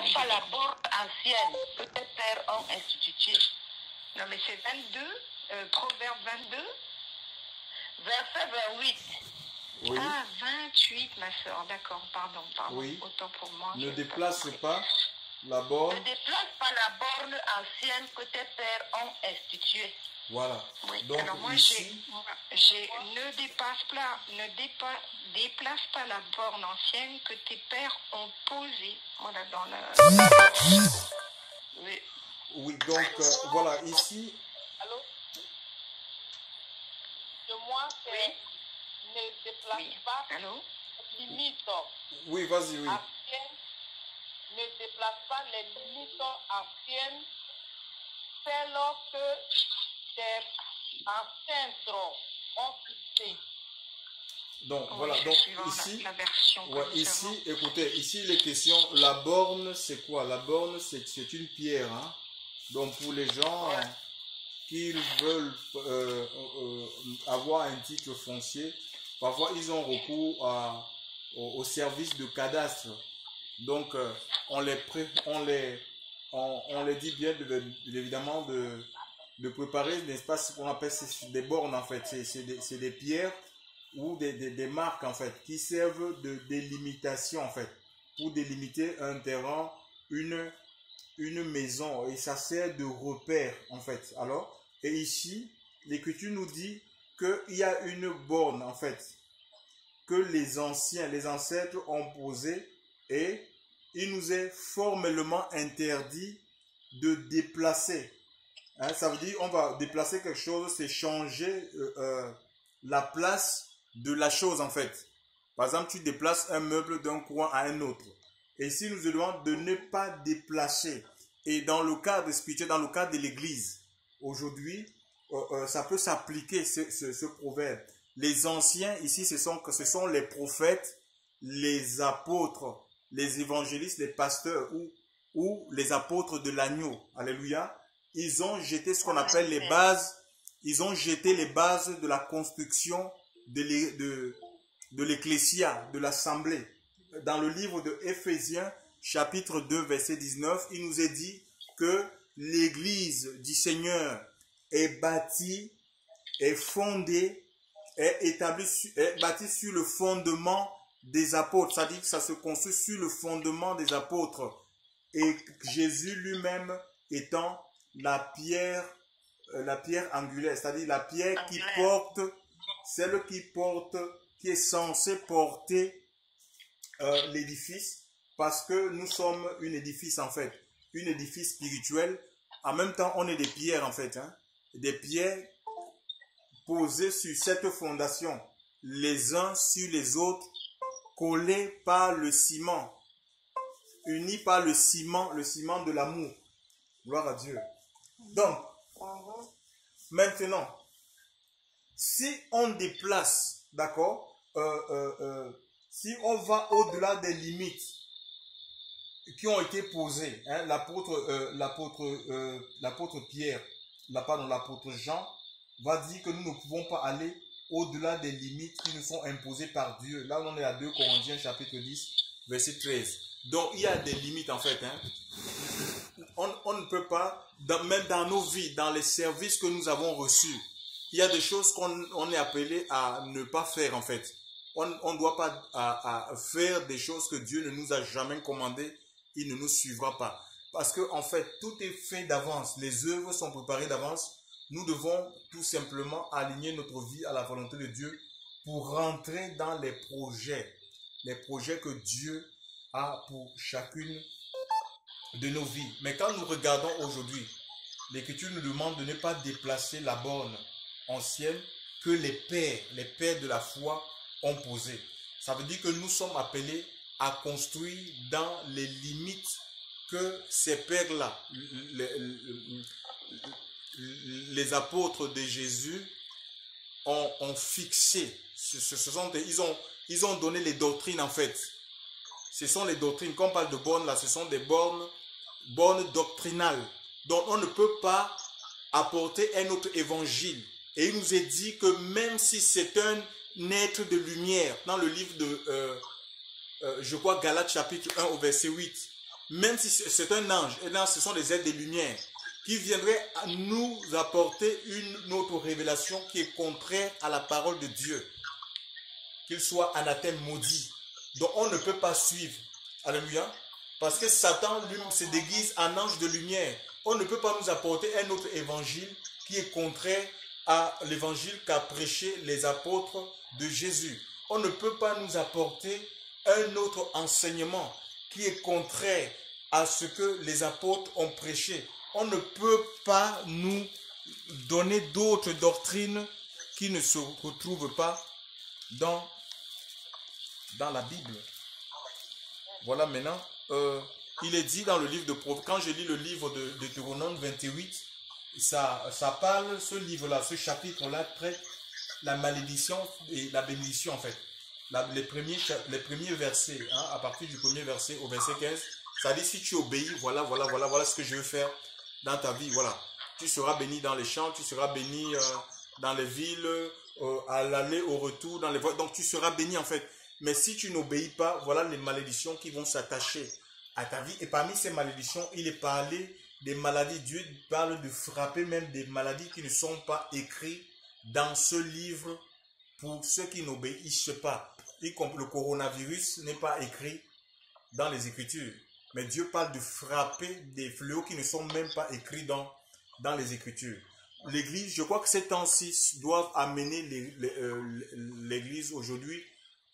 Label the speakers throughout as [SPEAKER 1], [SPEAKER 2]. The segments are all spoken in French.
[SPEAKER 1] déplace pas la borne ancienne que tes pères ont instituée.
[SPEAKER 2] Non, mais c'est 22, Proverbe 22.
[SPEAKER 1] Verset 28.
[SPEAKER 3] Oui.
[SPEAKER 2] Ah, 28, ma soeur, d'accord, pardon,
[SPEAKER 3] Oui.
[SPEAKER 2] autant pour moi.
[SPEAKER 3] Ne déplace pas la borne.
[SPEAKER 1] Ne déplace pas la borne ancienne que tes pères ont instituée.
[SPEAKER 3] Voilà.
[SPEAKER 2] Oui,
[SPEAKER 3] Donc
[SPEAKER 2] alors moi,
[SPEAKER 3] ici,
[SPEAKER 2] ne déplace pas la borne ancienne que tes pères ont posée. Voilà, dans le...
[SPEAKER 1] Oui.
[SPEAKER 3] oui, donc voilà, ici,
[SPEAKER 4] Allô? De moi, c'est ne déplace
[SPEAKER 1] Oui.
[SPEAKER 4] pas,
[SPEAKER 2] Allô?
[SPEAKER 4] limite
[SPEAKER 3] oui, vas-y, oui.
[SPEAKER 4] ancienne, ne déplace pas les limites anciennes, celles que tes ancêtres ont fixées.
[SPEAKER 3] Donc
[SPEAKER 2] Oui,
[SPEAKER 3] voilà,
[SPEAKER 2] je
[SPEAKER 3] donc
[SPEAKER 2] suis dans
[SPEAKER 3] ici,
[SPEAKER 2] la version que
[SPEAKER 3] ouais,
[SPEAKER 2] nous
[SPEAKER 3] ici,
[SPEAKER 2] avons.
[SPEAKER 3] écoutez, ici les questions, la borne c'est quoi? La borne c'est une pierre, hein. Donc pour les gens qui veulent avoir un titre foncier, parfois ils ont recours au service de cadastre. Donc on les dit bien évidemment de préparer, n'est-ce pas, ce qu'on appelle des bornes en fait, c'est des pierres ou des marques en fait qui servent de délimitation en fait pour délimiter un terrain, une maison, et ça sert de repère en fait. Alors, et ici l'écriture nous dit qu'il y a une borne en fait que les ancêtres ont posée, et il nous est formellement interdit de déplacer. Hein, ça veut dire on va déplacer quelque chose, c'est changer la place de la chose en fait. Par exemple, tu déplaces un meuble d'un coin à un autre. Et ici, nous demandons de ne pas déplacer. Et dans le cadre spirituel, dans le cadre de l'église, aujourd'hui, ça peut s'appliquer ce proverbe. Les anciens, ici, ce sont les prophètes, les apôtres, les évangélistes, les pasteurs ou les apôtres de l'agneau. Alléluia. Ils ont jeté ce qu'on appelle les bases. Ils ont jeté les bases de la construction de l'ecclésia, de l'assemblée. Dans le livre de Éphésiens, chapitre 2, verset 19, il nous est dit que l'église du Seigneur est bâtie, est fondée, est bâtie sur le fondement des apôtres. C'est-à-dire que ça se construit sur le fondement des apôtres. Et Jésus lui-même étant la pierre angulaire, c'est-à-dire la pierre qui porte, celle qui est censée porter l'édifice, parce que nous sommes un édifice en fait, un édifice spirituel. En même temps, on est des pierres en fait, hein, des pierres posées sur cette fondation, les uns sur les autres, collés par le ciment, unis par le ciment de l'amour. Gloire à Dieu. Donc, maintenant, si on déplace, d'accord, si on va au-delà des limites qui ont été posées, hein, l'apôtre Pierre, l'apôtre Jean va dire que nous ne pouvons pas aller au-delà des limites qui nous sont imposées par Dieu. Là, on est à 2 Corinthiens chapitre 10, verset 13. Donc, il y a des limites en fait, hein. On ne peut pas, même dans nos vies, dans les services que nous avons reçus, il y a des choses qu'on est appelé à ne pas faire en fait. On ne doit pas à faire des choses que Dieu ne nous a jamais commandées. Il ne nous suivra pas. Parce que en fait, tout est fait d'avance. Les œuvres sont préparées d'avance. Nous devons tout simplement aligner notre vie à la volonté de Dieu pour rentrer dans les projets que Dieu a pour chacune de nos vies. Mais quand nous regardons aujourd'hui, l'Écriture nous demande de ne pas déplacer la borne ancienne que les pères de la foi ont posée. Ça veut dire que nous sommes appelés à construire dans les limites que ces pères-là, les apôtres de Jésus, ont fixées. Ils ont donné les doctrines en fait. Ce sont les doctrines. Quand on parle de bornes là, ce sont des bornes doctrinales. Donc on ne peut pas apporter un autre évangile. Et il nous est dit que même si c'est un être de lumière, dans le livre de, je crois, Galates chapitre 1 au verset 8, même si c'est un ange, et là ce sont des êtres de lumière, qui viendraient à nous apporter une autre révélation qui est contraire à la parole de Dieu, qu'il soit anathème, maudit, dont on ne peut pas suivre. Alléluia. Parce que Satan lui se déguise en ange de lumière. On ne peut pas nous apporter un autre évangile qui est contraire à l'évangile qu'a prêché les apôtres de Jésus. On ne peut pas nous apporter un autre enseignement qui est contraire à ce que les apôtres ont prêché. On ne peut pas nous donner d'autres doctrines qui ne se retrouvent pas dans la Bible. Voilà maintenant, il est dit dans le livre de Proverbes, quand je lis le livre de Deutéronome 28, ça parle, ce livre-là, ce chapitre-là traite la malédiction et la bénédiction en fait. Les premiers versets, hein, à partir du premier verset au verset 15, ça dit si tu obéis, voilà ce que je veux faire dans ta vie, voilà. Tu seras béni dans les champs, tu seras béni dans les villes, à l'aller, au retour, dans les voies, donc tu seras béni en fait. Mais si tu n'obéis pas, voilà les malédictions qui vont s'attacher à ta vie. Et parmi ces malédictions, il est parlé des maladies. Dieu parle de frapper même des maladies qui ne sont pas écrites dans ce livre pour ceux qui n'obéissent pas. Y compris le coronavirus n'est pas écrit dans les Écritures. Mais Dieu parle de frapper des fléaux qui ne sont même pas écrits dans les Écritures. L'Église, je crois que ces temps-ci doivent amener l'Église aujourd'hui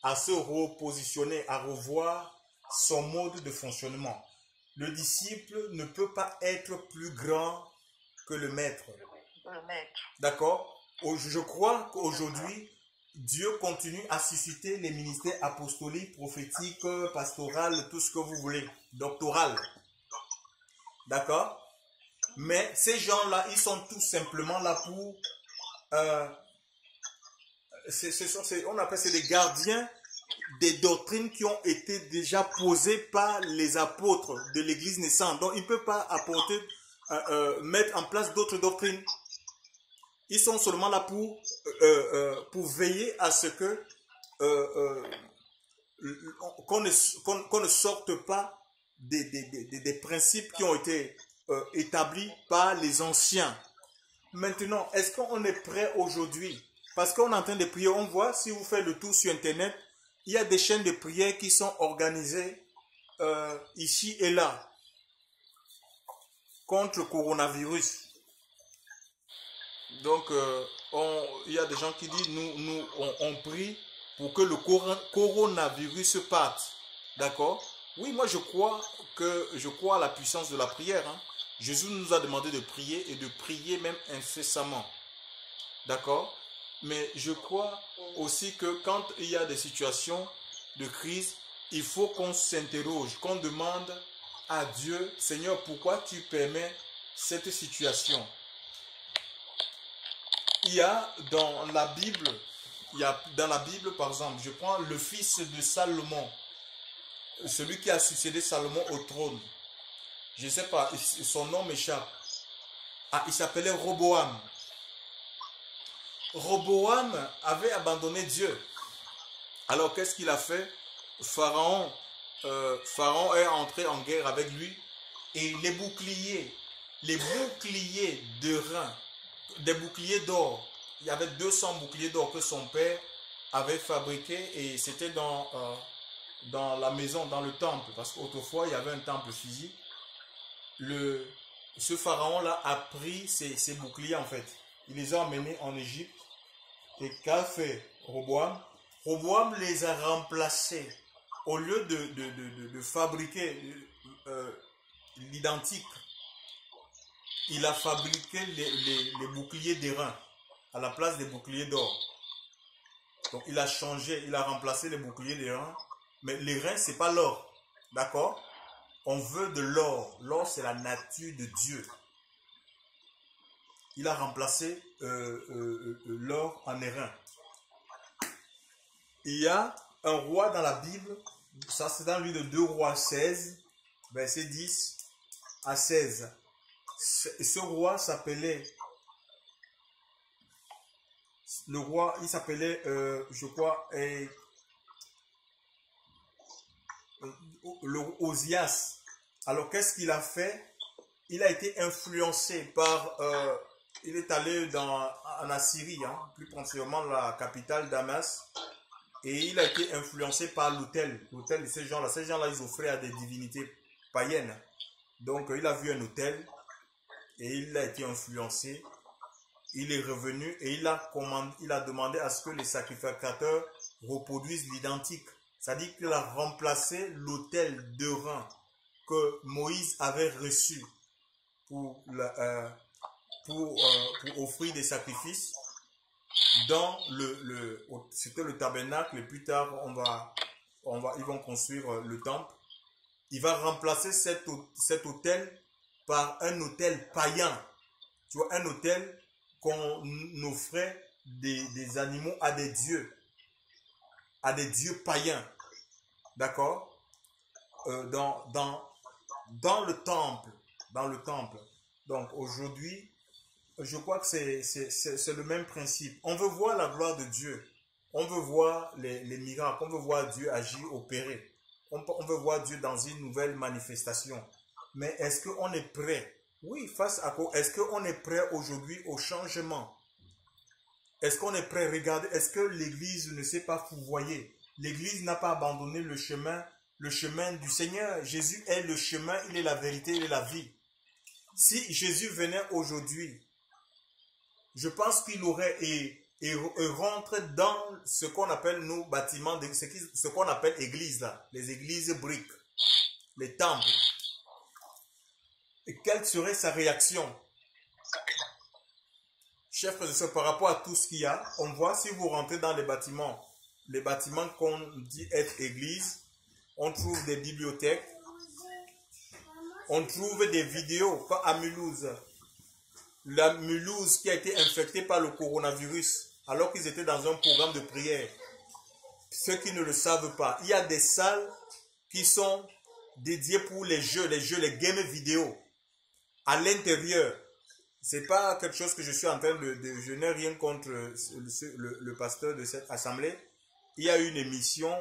[SPEAKER 3] à se repositionner, à revoir son mode de fonctionnement. Le disciple ne peut pas être plus grand que le maître. D'accord? Je crois qu'aujourd'hui, Dieu continue à susciter les ministères apostoliques, prophétiques, pastorales, tout ce que vous voulez, doctoral. D'accord? Mais ces gens-là, ils sont tout simplement là pour... on appelle ça des gardiens des doctrines qui ont été déjà posées par les apôtres de l'église naissante. Donc, ils ne peuvent pas apporter, mettre en place d'autres doctrines. Ils sont seulement là pour veiller à ce que qu'on ne sorte pas des principes qui ont été établis par les anciens. Maintenant, est-ce qu'on est prêt aujourd'hui? Parce qu'on est en train de prier, on voit, si vous faites le tour sur Internet, il y a des chaînes de prière qui sont organisées ici et là contre le coronavirus. Donc, il y a des gens qui disent, on prie pour que le coronavirus parte. D'accord? Oui, moi je crois à la puissance de la prière. Hein. Jésus nous a demandé de prier et de prier même incessamment. D'accord? Mais je crois aussi que quand il y a des situations de crise, il faut qu'on s'interroge, qu'on demande à Dieu, Seigneur, pourquoi tu permets cette situation? Il y a dans la Bible, par exemple, je prends le fils de Salomon, celui qui a succédé Salomon au trône. Je ne sais pas, son nom m'échappe. Ah, il s'appelait Roboam. Roboam avait abandonné Dieu. Alors qu'est-ce qu'il a fait? Pharaon est entré en guerre avec lui et les boucliers de rein, des boucliers d'or. Il y avait 200 boucliers d'or que son père avait fabriqués et c'était dans la maison, dans le temple, parce qu'autrefois il y avait un temple physique. Ce pharaon-là a pris ces boucliers en fait. Il les a emmenés en Égypte. Et qu'a fait Roboam? Roboam les a remplacés. Au lieu de fabriquer l'identique, il a fabriqué les boucliers d'airain à la place des boucliers d'or. Donc il a changé, il a remplacé les boucliers d'airain. Mais l'airain, ce n'est pas l'or. D'accord? On veut de l'or. L'or, c'est la nature de Dieu. Il a remplacé l'or en airain. Il y a un roi dans la Bible, ça c'est dans le livre de 2 Rois 16, verset 10 à 16. Ce roi s'appelait, il s'appelait, je crois, le Osias. Alors, qu'est-ce qu'il a fait? Il a été influencé par... il est allé en Assyrie, hein, plus précisément la capitale Damas. Et il a été influencé par l'autel de ces gens-là. Ces gens-là, ils offraient à des divinités païennes. Donc, il a vu un autel et il a été influencé. Il est revenu et il a demandé à ce que les sacrificateurs reproduisent l'identique. C'est-à-dire qu'il a remplacé l'autel de rein que Moïse avait reçu pour offrir des sacrifices dans c'était le tabernacle. Et plus tard, ils vont construire le temple. Il va remplacer cet autel par un autel païen. Tu vois, un autel qu'on offrait des animaux à des dieux païens. D'accord? Dans le temple. Donc aujourd'hui, je crois que c'est le même principe. On veut voir la gloire de Dieu. On veut voir les miracles. On veut voir Dieu agir, opérer. On veut voir Dieu dans une nouvelle manifestation. Mais est-ce qu'on est prêt? Oui, face à quoi? Est-ce qu'on est prêt aujourd'hui au changement? Est-ce qu'on est prêt? Regardez, est-ce que l'Église ne s'est pas fourvoyée? L'Église n'a pas abandonné le chemin du Seigneur. Jésus est le chemin, il est la vérité, il est la vie. Si Jésus venait aujourd'hui, je pense qu'il aurait et rentre dans ce qu'on appelle nos bâtiments, ce qu'on appelle églises là, les églises briques, les temples. Et quelle serait sa réaction? Chers frères et sœurs, par rapport à tout ce qu'il y a, on voit si vous rentrez dans les bâtiments qu'on dit être église, on trouve des bibliothèques, on trouve des vidéos, comme à Mulhouse. La Mulhouse qui a été infectée par le coronavirus, alors qu'ils étaient dans un programme de prière. Ceux qui ne le savent pas, il y a des salles qui sont dédiées pour les jeux, les games vidéo. À l'intérieur, c'est pas quelque chose que je suis en train je n'ai rien contre le pasteur de cette assemblée. Il y a une émission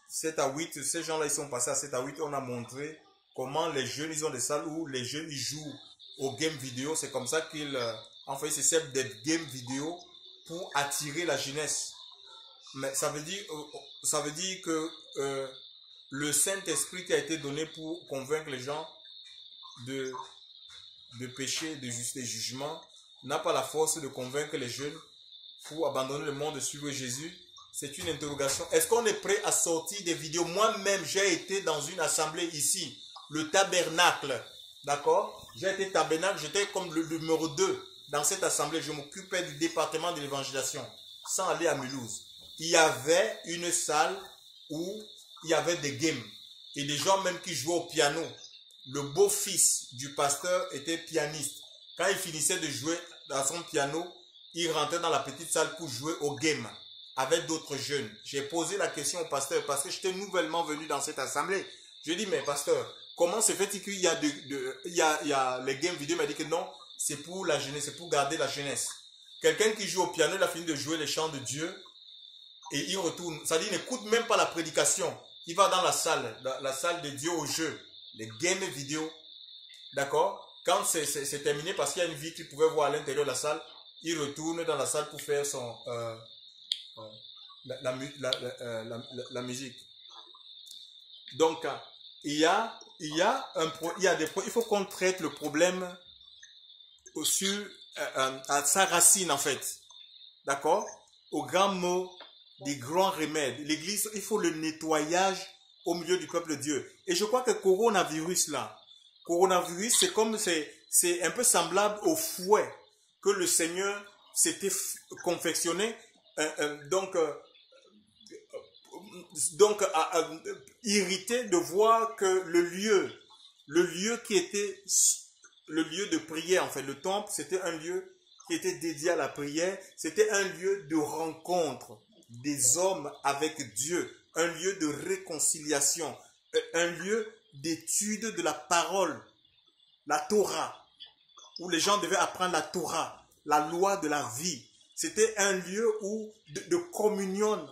[SPEAKER 3] 7 à 8, ces gens-là ils sont passés à 7 à 8, on a montré comment les jeunes, ils ont des salles où les jeunes ils jouent aux games vidéo. C'est comme ça qu'ils c'est servent des games vidéo pour attirer la jeunesse. Mais ça veut dire que le Saint-Esprit qui a été donné pour convaincre les gens de péché, de justice et jugement, n'a pas la force de convaincre les jeunes pour abandonner le monde et suivre Jésus. C'est une interrogation. Est-ce qu'on est prêt à sortir des vidéos? Moi-même, j'ai été dans une assemblée ici, le tabernacle. D'accord? J'ai été tabernacle, j'étais comme le numéro 2 dans cette assemblée. Je m'occupais du département de l'évangélisation, sans aller à Mulhouse. Il y avait une salle où il y avait des games. Et des gens même qui jouaient au piano. Le beau-fils du pasteur était pianiste. Quand il finissait de jouer dans son piano, il rentrait dans la petite salle pour jouer au game avec d'autres jeunes. J'ai posé la question au pasteur parce que j'étais nouvellement venu dans cette assemblée. Je lui ai dit, mais pasteur, comment se fait-il qu'il y a, il y a les games vidéo? Il m'a dit que non, c'est pour la jeunesse, c'est pour garder la jeunesse. Quelqu'un qui joue au piano, il a fini de jouer les chants de Dieu et il retourne. C'est-à-dire, il n'écoute même pas la prédication. Il va dans la salle de Dieu au jeu. Les games vidéo, d'accord? Quand c'est terminé, parce qu'il y a une vie qu'il pouvait voir à l'intérieur de la salle, il retourne dans la salle pour faire la musique. Donc, il faut qu'on traite le problème à sa racine en fait, d'accord? Au grand mot des grands remèdes. L'église, il faut le nettoyage au milieu du peuple de Dieu. Et je crois que coronavirus, c'est un peu semblable au fouet que le Seigneur s'était confectionné, irrité de voir que le lieu qui était le lieu de prière, en fait, le temple, c'était un lieu qui était dédié à la prière, c'était un lieu de rencontre des hommes avec Dieu, un lieu de réconciliation, un lieu d'étude de la parole, la Torah, où les gens devaient apprendre la Torah, la loi de la vie. C'était un lieu de communion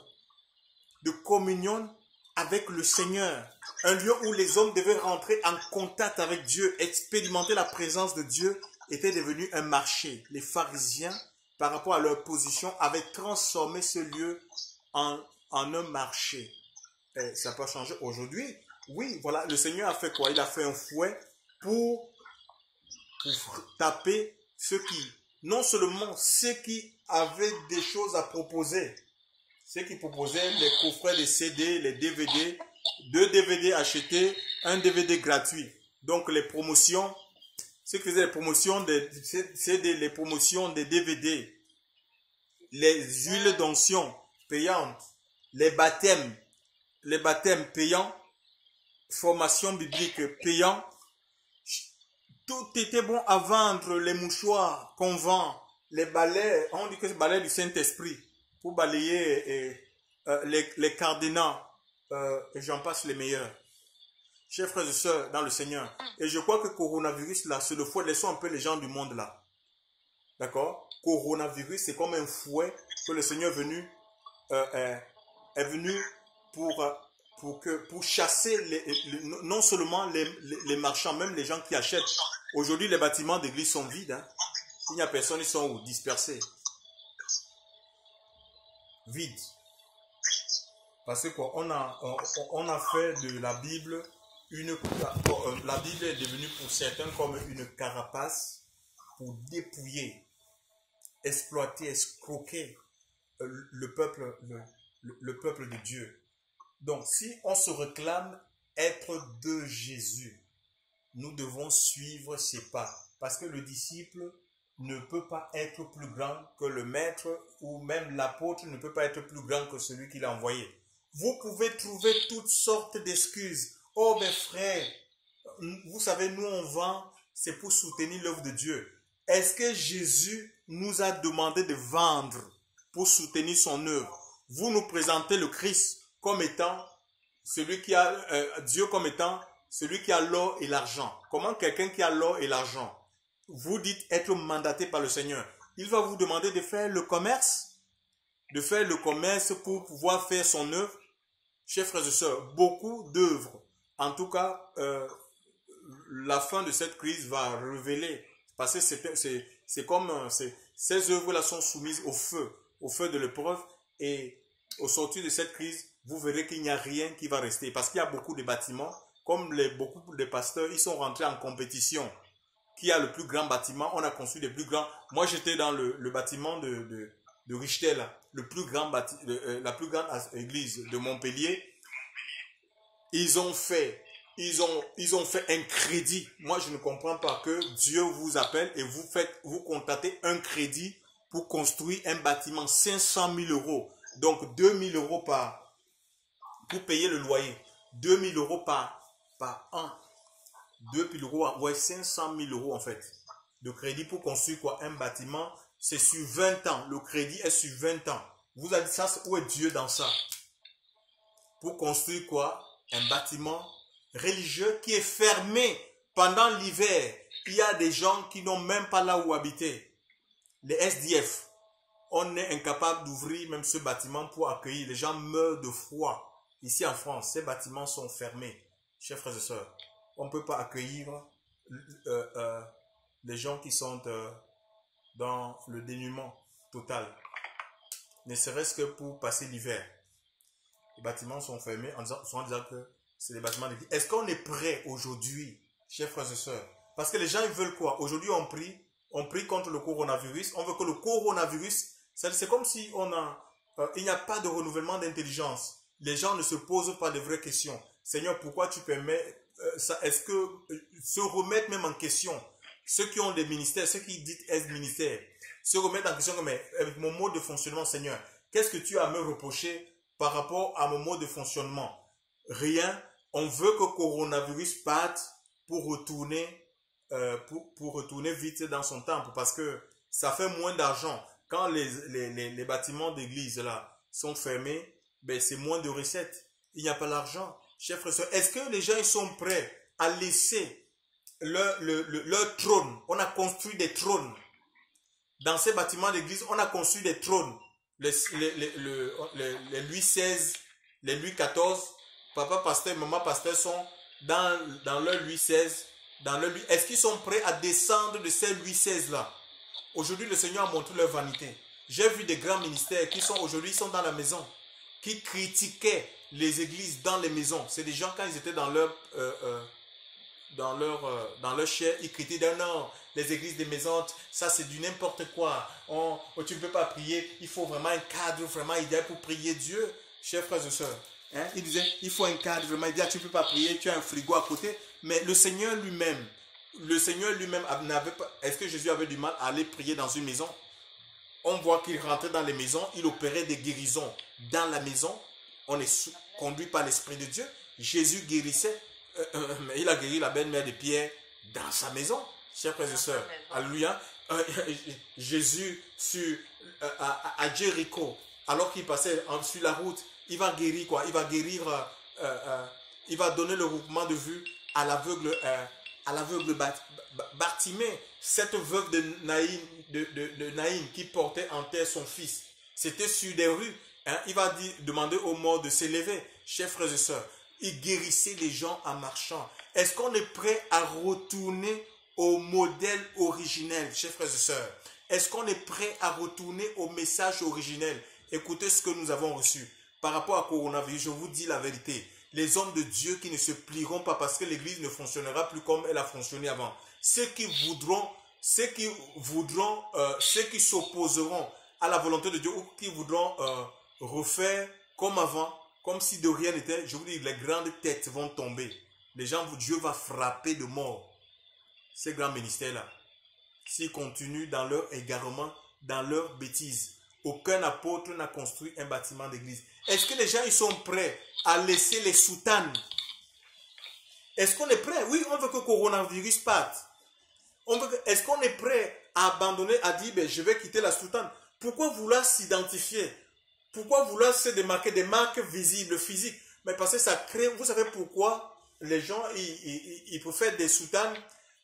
[SPEAKER 3] avec le Seigneur. Un lieu où les hommes devaient rentrer en contact avec Dieu, expérimenter la présence de Dieu, était devenu un marché. Les pharisiens, par rapport à leur position, avaient transformé ce lieu en un marché. Et ça peut changer aujourd'hui. Oui, voilà, le Seigneur a fait quoi? Il a fait un fouet pour taper ceux qui, non seulement ceux qui avaient des choses à proposer, ceux qui proposaient les coffrets, les CD, les DVD, 2 DVD achetés, un DVD gratuit. Donc les promotions, ceux qui faisaient les promotions des CD, les promotions des DVD, les huiles d'onction payantes, les baptêmes payants, formation biblique payant. Tout était bon à vendre, les mouchoirs qu'on vend, les balais, on dit que c'est le balai du Saint-Esprit, pour balayer les cardinaux, et j'en passe les meilleurs. Chers frères et sœurs dans le Seigneur, et je crois que coronavirus là, c'est le fouet, laissons un peu les gens du monde là. D'accord? Coronavirus, c'est comme un fouet que le Seigneur est venu pour chasser non seulement les marchands, même les gens qui achètent. Aujourd'hui, les bâtiments d'église sont vides. Hein. Il n'y a personne, ils sont où? Dispersés. Vides. Parce que quoi, on a fait de la Bible la Bible est devenue pour certains comme une carapace pour dépouiller, exploiter, escroquer le peuple de Dieu. Donc, si on se réclame être de Jésus, nous devons suivre ses pas. Parce que le disciple ne peut pas être plus grand que le maître, ou même l'apôtre ne peut pas être plus grand que celui qui l'a envoyé. Vous pouvez trouver toutes sortes d'excuses. Oh, mes frères, vous savez, nous on vend, c'est pour soutenir l'œuvre de Dieu. Est-ce que Jésus nous a demandé de vendre pour soutenir son œuvre? Vous nous présentez le Christ comme étant celui qui a Dieu comme étant celui qui a l'or et l'argent. Comment quelqu'un qui a l'or et l'argent, vous dites être mandaté par le Seigneur, il va vous demander de faire le commerce, pour pouvoir faire son œuvre? Chers frères et sœurs, beaucoup d'œuvres, en tout cas, la fin de cette crise va révéler, parce que c'est comme ces œuvres-là sont soumises au feu de l'épreuve, et au sortir de cette crise, vous verrez qu'il n'y a rien qui va rester. Parce qu'il y a beaucoup de bâtiments, comme beaucoup de pasteurs, ils sont rentrés en compétition. Qui a le plus grand bâtiment? On a construit les plus grands. Moi, j'étais dans le bâtiment de Richter, là, la plus grande église de Montpellier. Ils ont fait un crédit. Moi, je ne comprends pas que Dieu vous appelle et vous contactez un crédit pour construire un bâtiment 500 000 euros. Donc 2 000 euros pour payer le loyer. 2 000 euros par an. 2 000 euros, ouais, 500 000 euros en fait. De crédit pour construire quoi? Un bâtiment, c'est sur 20 ans. Le crédit est sur 20 ans. Vous avez dit ça, où est Dieu dans ça? Pour construire quoi? Un bâtiment religieux qui est fermé pendant l'hiver. Il y a des gens qui n'ont même pas là où habiter. Les SDF. On est incapable d'ouvrir même ce bâtiment pour accueillir. Les gens meurent de froid. Ici en France, ces bâtiments sont fermés. Chers frères et sœurs, on ne peut pas accueillir les gens qui sont dans le dénuement total. Ne serait-ce que pour passer l'hiver. Les bâtiments sont fermés en disant que c'est des bâtiments d'église. Est-ce qu'on est prêt aujourd'hui, chers frères et sœurs? Parce que les gens, ils veulent quoi? Aujourd'hui, on prie contre le coronavirus. On veut que le coronavirus, c'est comme si il n'y a pas de renouvellement d'intelligence. Les gens ne se posent pas de vraies questions. Seigneur, pourquoi tu permets ça? Est-ce que se remettre même en question, ceux qui ont des ministères, ceux qui disent être ministère, se remettre en question, mais avec mon mode de fonctionnement, Seigneur, qu'est-ce que tu as à me reprocher par rapport à mon mode de fonctionnement? Rien. On veut que le coronavirus parte pour retourner vite dans son temple, parce que ça fait moins d'argent. Quand les bâtiments d'église là sont fermés, ben c'est moins de recettes. Il n'y a pas l'argent. Chers frères et sœurs, est-ce que les gens ils sont prêts à laisser leur trône? On a construit des trônes. Dans ces bâtiments d'église, on a construit des trônes. Les Louis XVI, les Louis XIV papa pasteur et maman pasteur sont dans leur Louis XVI, est-ce qu'ils sont prêts à descendre de ces Louis XVI là? Aujourd'hui, le Seigneur a montré leur vanité. J'ai vu des grands ministères qui sont aujourd'hui sont dans la maison, qui critiquaient les églises dans les maisons. C'est des gens, quand ils étaient dans leur chair, ils critiquaient, non, les églises des maisons, ça c'est du n'importe quoi. Tu ne peux pas prier, il faut vraiment un cadre vraiment idéal pour prier Dieu. Chers frères et sœurs, hein, il disait, il faut un cadre vraiment idéal, tu ne peux pas prier, tu as un frigo à côté. Mais le Seigneur lui-même n'avait pas... Est-ce que Jésus avait du mal à aller prier dans une maison? On voit qu'il rentrait dans les maisons, il opérait des guérisons dans la maison. On est conduit par l'Esprit de Dieu. Jésus guérissait. Il a guéri la belle-mère de Pierre dans sa maison. Chers frères et sœurs, alléluia. Jésus à Jéricho, alors qu'il passait sur la route, il va guérir quoi? Il va guérir, il va donner le mouvement de vue à l'aveugle Bartimée, cette veuve de Naïm qui portait en terre son fils. C'était sur des rues. Hein, il va demander aux morts de s'élever. Chers frères et sœurs, il guérissait les gens en marchant. Est-ce qu'on est prêt à retourner au modèle originel, chers frères et sœurs? Est-ce qu'on est prêt à retourner au message originel? Écoutez ce que nous avons reçu. Par rapport à coronavirus, je vous dis la vérité. Les hommes de Dieu qui ne se plieront pas parce que l'église ne fonctionnera plus comme elle a fonctionné avant. Ceux qui s'opposeront à la volonté de Dieu ou qui voudront refaire comme avant, comme si de rien n'était, je vous dis, les grandes têtes vont tomber. Les gens, Dieu va frapper de mort ces grands ministères-là. S'ils continuent dans leur égarement, dans leur bêtise. Aucun apôtre n'a construit un bâtiment d'église. Est-ce que les gens ils sont prêts à laisser les soutanes? Est-ce qu'on est prêt? Oui, on veut que le coronavirus parte. Est-ce qu'on est prêt à abandonner, à dire, ben, je vais quitter la soutane? Pourquoi vouloir s'identifier? Pourquoi vouloir se démarquer des marques visibles, physiques? Mais parce que ça crée, vous savez pourquoi les gens, ils préfèrent des soutanes?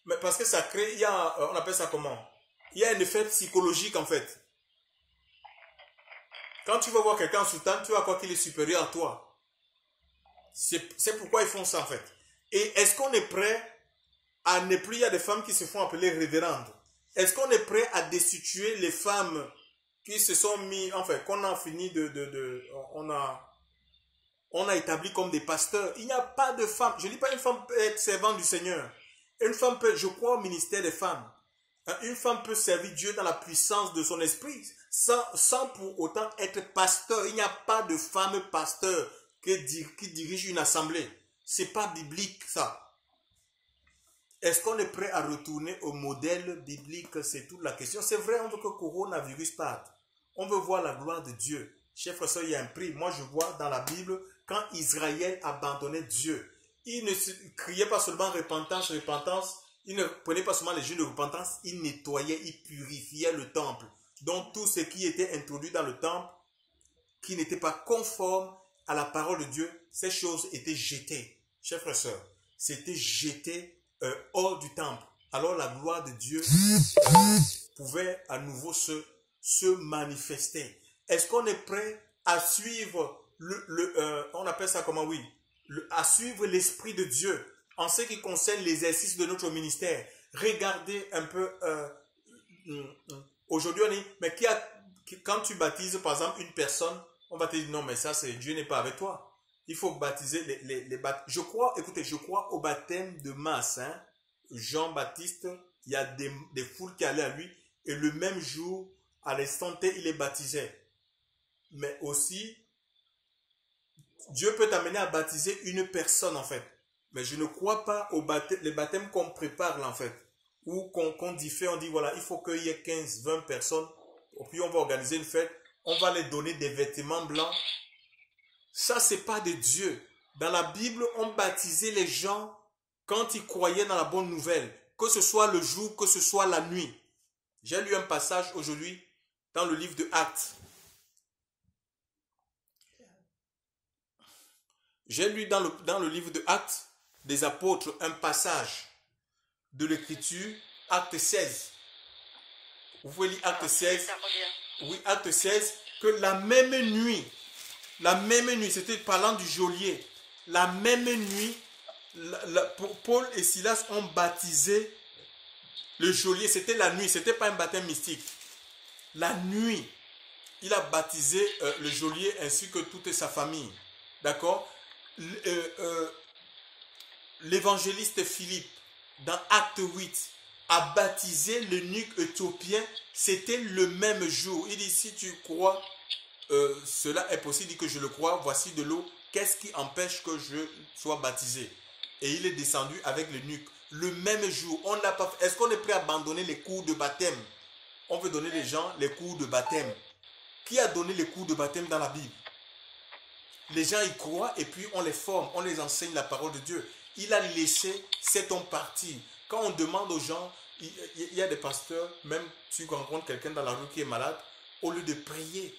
[SPEAKER 3] Mais parce que ça crée, on appelle ça comment? Il y a un effet psychologique en fait. Quand tu vas voir quelqu'un en soutane, tu vas croire qu'il est supérieur à toi. C'est pourquoi ils font ça en fait. Et est-ce qu'on est prêt à ne plus, il y a des femmes qui se font appeler révérendes. Est-ce qu'on est prêt à destituer les femmes qui se sont mis, enfin, qu'on a fini on a établi comme des pasteurs? Il n'y a pas de femme. Je ne dis pas une femme peut être servante du Seigneur. Une femme peut, je crois au ministère des femmes. Une femme peut servir Dieu dans la puissance de son esprit, sans pour autant être pasteur. Il n'y a pas de femme pasteur qui dirige une assemblée. C'est pas biblique ça. Est-ce qu'on est prêt à retourner au modèle biblique? C'est toute la question. C'est vrai, on veut que le coronavirus parte. On veut voir la gloire de Dieu. Chers frères et sœurs, il y a un prix. Moi, je vois dans la Bible, quand Israël abandonnait Dieu, il ne criait pas seulement repentance, repentance. Il ne prenait pas seulement les jeux de repentance, il nettoyait, il purifiait le temple. Donc tout ce qui était introduit dans le temple, qui n'était pas conforme à la parole de Dieu, ces choses étaient jetées. Chers frères et sœurs, c'était jeté hors du temple. Alors la gloire de Dieu pouvait à nouveau se manifester. Est-ce qu'on est prêt à suivre on appelle ça comment? Oui, à suivre l'Esprit de Dieu en ce qui concerne l'exercice de notre ministère? Regardez un peu, aujourd'hui on dit, mais quand tu baptises par exemple une personne, on va te dire non mais ça c'est Dieu n'est pas avec toi. Il faut baptiser les baptêmes. Je crois au baptême de masse. Hein? Jean-Baptiste, il y a des foules qui allaient à lui et le même jour, à l'instant T, il les baptisait. Mais aussi, Dieu peut t'amener à baptiser une personne en fait. Mais je ne crois pas les baptêmes qu'on prépare là en fait. Ou qu'on diffère, on dit voilà, il faut qu'il y ait 15, 20 personnes. Et puis on va organiser une fête. On va les donner des vêtements blancs. Ça, c'est pas de Dieu. Dans la Bible, on baptisait les gens quand ils croyaient dans la bonne nouvelle. Que ce soit le jour, que ce soit la nuit. J'ai lu un passage aujourd'hui dans le livre de Actes. J'ai lu dans le livre de Actes des apôtres un passage de l'écriture, Acte 16. Vous pouvez lire Acte 16. Oui, Acte 16, que la même nuit, c'était parlant du geôlier, la même nuit, Paul et Silas ont baptisé le geôlier. C'était la nuit, ce n'était pas un baptême mystique. La nuit, il a baptisé le geôlier ainsi que toute sa famille. D'accord? L'évangéliste Philippe, dans Acte 8, a baptisé l'eunuque éthiopien. C'était le même jour. Il dit, si tu crois, cela est possible, il dit que je le crois, voici de l'eau. Qu'est-ce qui empêche que je sois baptisé? Et il est descendu avec l'eunuque. Le même jour, on n'a pas. Est-ce qu'on est prêt à abandonner les cours de baptême? On veut donner les gens les cours de baptême. Qui a donné les cours de baptême dans la Bible? Les gens y croient et puis on les forme, on les enseigne la parole de Dieu. Il a laissé cet homme partir. Quand on demande aux gens, il y a des pasteurs, même si tu rencontres quelqu'un dans la rue qui est malade, au lieu de prier,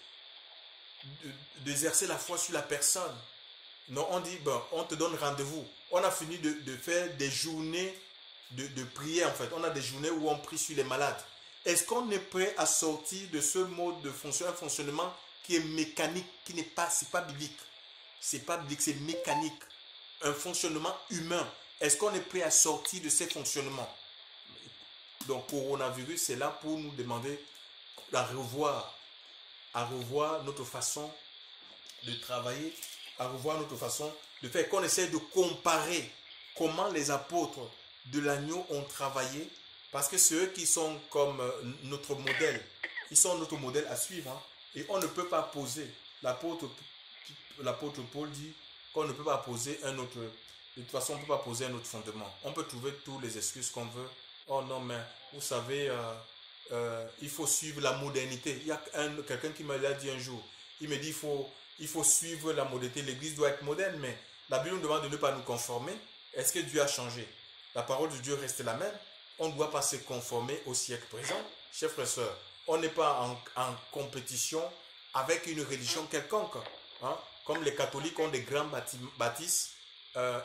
[SPEAKER 3] d'exercer la foi sur la personne, non, on dit, bon, on te donne rendez-vous. On a fini de faire des journées de prière en fait. On a des journées où on prie sur les malades. Est-ce qu'on est prêt à sortir de ce mode de fonctionnement qui est mécanique, qui n'est pas, c'est pas biblique. C'est pas biblique, c'est mécanique. Un fonctionnement humain. Est-ce qu'on est prêt à sortir de ces fonctionnements? Donc, coronavirus, c'est là pour nous demander à revoir notre façon de travailler, à revoir notre façon de faire, qu'on essaie de comparer comment les apôtres de l'agneau ont travaillé, parce que c'est eux qui sont comme notre modèle. Ils sont notre modèle à suivre. Hein. Et on ne peut pas poser. L'apôtre Paul dit qu'on ne peut pas poser un autre. De toute façon, on ne peut pas poser un autre fondement. On peut trouver toutes les excuses qu'on veut. Oh non, mais vous savez, il faut suivre la modernité. Il y a quelqu'un qui me l'a dit un jour. Il me dit il faut suivre la modernité. L'église doit être moderne, mais la Bible nous demande de ne pas nous conformer. Est-ce que Dieu a changé? La parole de Dieu reste la même. On ne doit pas se conformer au siècle présent. Chers frères et sœurs, on n'est pas en compétition avec une religion quelconque. Hein? Comme les catholiques ont des grands baptismes,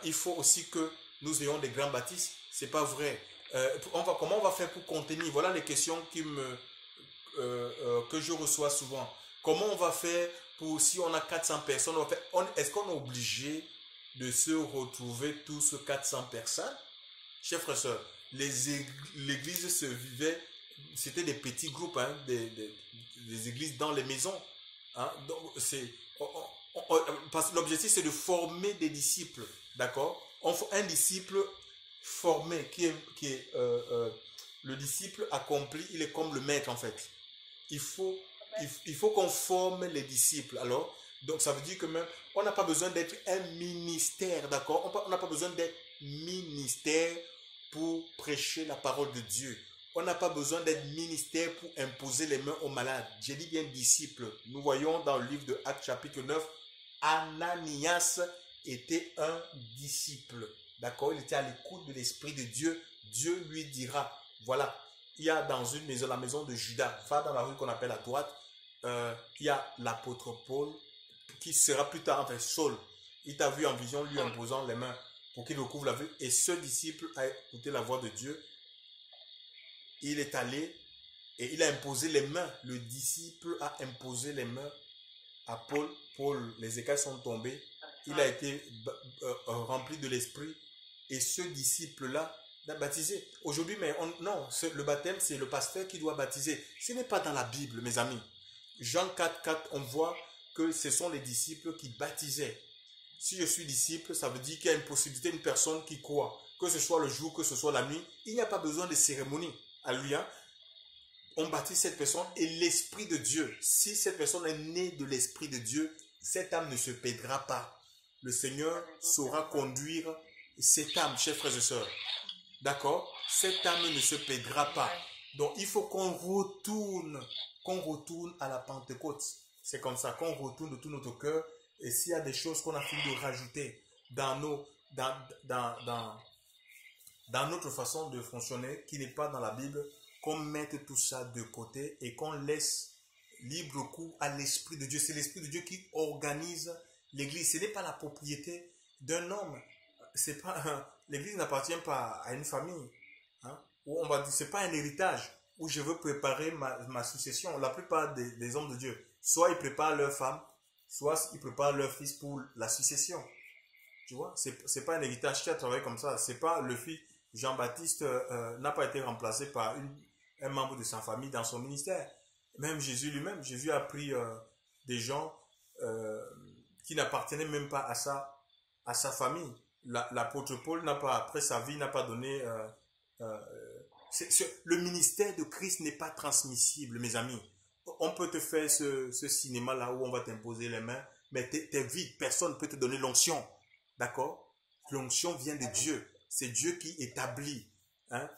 [SPEAKER 3] il faut aussi que nous ayons des grands baptismes. C'est pas vrai. Comment on va faire pour contenir? Voilà les questions que je reçois souvent. Comment on va faire pour, si on a 400 personnes, est-ce qu'on est obligé de se retrouver tous 400 personnes? Chers frères et sœurs, l'église se vivait, c'était des petits groupes, hein, des églises dans les maisons. Hein, donc parce que l'objectif c'est de former des disciples, d'accord? Un disciple formé qui est le disciple accompli, il est comme le maître en fait. Il faut qu'on forme les disciples. Alors, donc ça veut dire que même on n'a pas besoin d'être un ministère, d'accord? On n'a pas besoin d'être ministère pour prêcher la parole de Dieu. On n'a pas besoin d'être ministère pour imposer les mains aux malades. J'ai dit bien disciple. Nous voyons dans le livre de Actes chapitre 9, Ananias était un disciple. D'accord? Il était à l'écoute de l'Esprit de Dieu. Dieu lui dira, voilà, il y a dans une maison, la maison de Judas, va dans la rue qu'on appelle à droite, il y a l'apôtre Paul qui sera plus tard, enfin Saul. Il t'a vu en vision lui imposant les mains pour qu'il recouvre la vue. Et ce disciple a écouté la voix de Dieu. Il est allé et il a imposé les mains. Le disciple a imposé les mains à Paul. Paul, les écailles sont tombées. Il a été rempli de l'esprit. Et ce disciple-là l'a baptisé. Aujourd'hui, mais non, le baptême, c'est le pasteur qui doit baptiser. Ce n'est pas dans la Bible, mes amis. Jean 4,4, on voit que ce sont les disciples qui baptisaient. Si je suis disciple, ça veut dire qu'il y a une possibilité, une personne qui croit. Que ce soit le jour, que ce soit la nuit, il n'y a pas besoin de cérémonie. Alléluia. On baptise cette personne et l'Esprit de Dieu. Si cette personne est née de l'Esprit de Dieu, cette âme ne se perdra pas. Le Seigneur saura conduire cette âme, chers frères et sœurs. D'accord? Cette âme ne se perdra pas. Donc, il faut qu'on retourne à la Pentecôte. C'est comme ça qu'on retourne de tout notre cœur. Et s'il y a des choses qu'on a fini de rajouter dans notre façon de fonctionner, qui n'est pas dans la Bible, qu'on mette tout ça de côté et qu'on laisse libre cours à l'Esprit de Dieu. C'est l'Esprit de Dieu qui organise l'Église. Ce n'est pas la propriété d'un homme. L'Église n'appartient pas à une famille. Hein, où on va dire, c'est pas un héritage où je veux préparer ma succession. La plupart des hommes de Dieu, soit ils préparent leur femme, soit ils préparent leur fils pour la succession. Tu vois, c'est pas un héritage qui a travaillé comme ça. C'est pas le fils Jean-Baptiste n'a pas été remplacé par un membre de sa famille dans son ministère. Même Jésus lui-même, Jésus a pris des gens qui n'appartenaient même pas à sa famille. L'apôtre Paul n'a pas, après sa vie, n'a pas donné... le ministère de Christ n'est pas transmissible, mes amis. On peut te faire ce cinéma-là où on va t'imposer les mains, mais t'es vide, personne ne peut te donner l'onction. D'accord? L'onction vient de Dieu. C'est Dieu qui établit. Hein?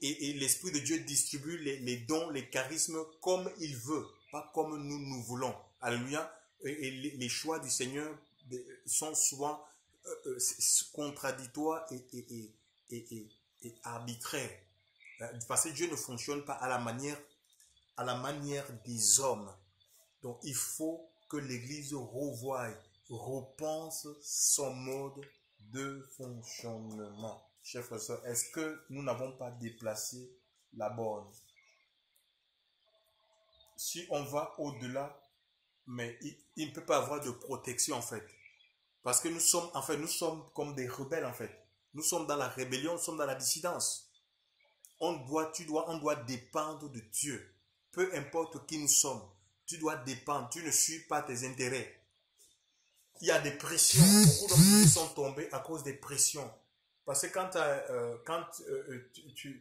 [SPEAKER 3] Et l'Esprit de Dieu distribue les dons, les charismes comme il veut, pas comme nous voulons. Alléluia. Et les choix du Seigneur sont souvent contradictoires et arbitraires. Parce que Dieu ne fonctionne pas à la manière des hommes. Donc il faut que l'Église revoie, repense son mode de fonctionnement. Chers frères et sœurs, est-ce que nous n'avons pas déplacé la borne? Si on va au-delà, mais il ne peut pas avoir de protection en fait. Parce que nous sommes comme des rebelles en fait. Nous sommes dans la rébellion, nous sommes dans la dissidence. On doit dépendre de Dieu. Peu importe qui nous sommes, tu dois dépendre. Tu ne suis pas tes intérêts. Il y a des pressions. Beaucoup d'hommes sont tombés à cause des pressions. Parce que quand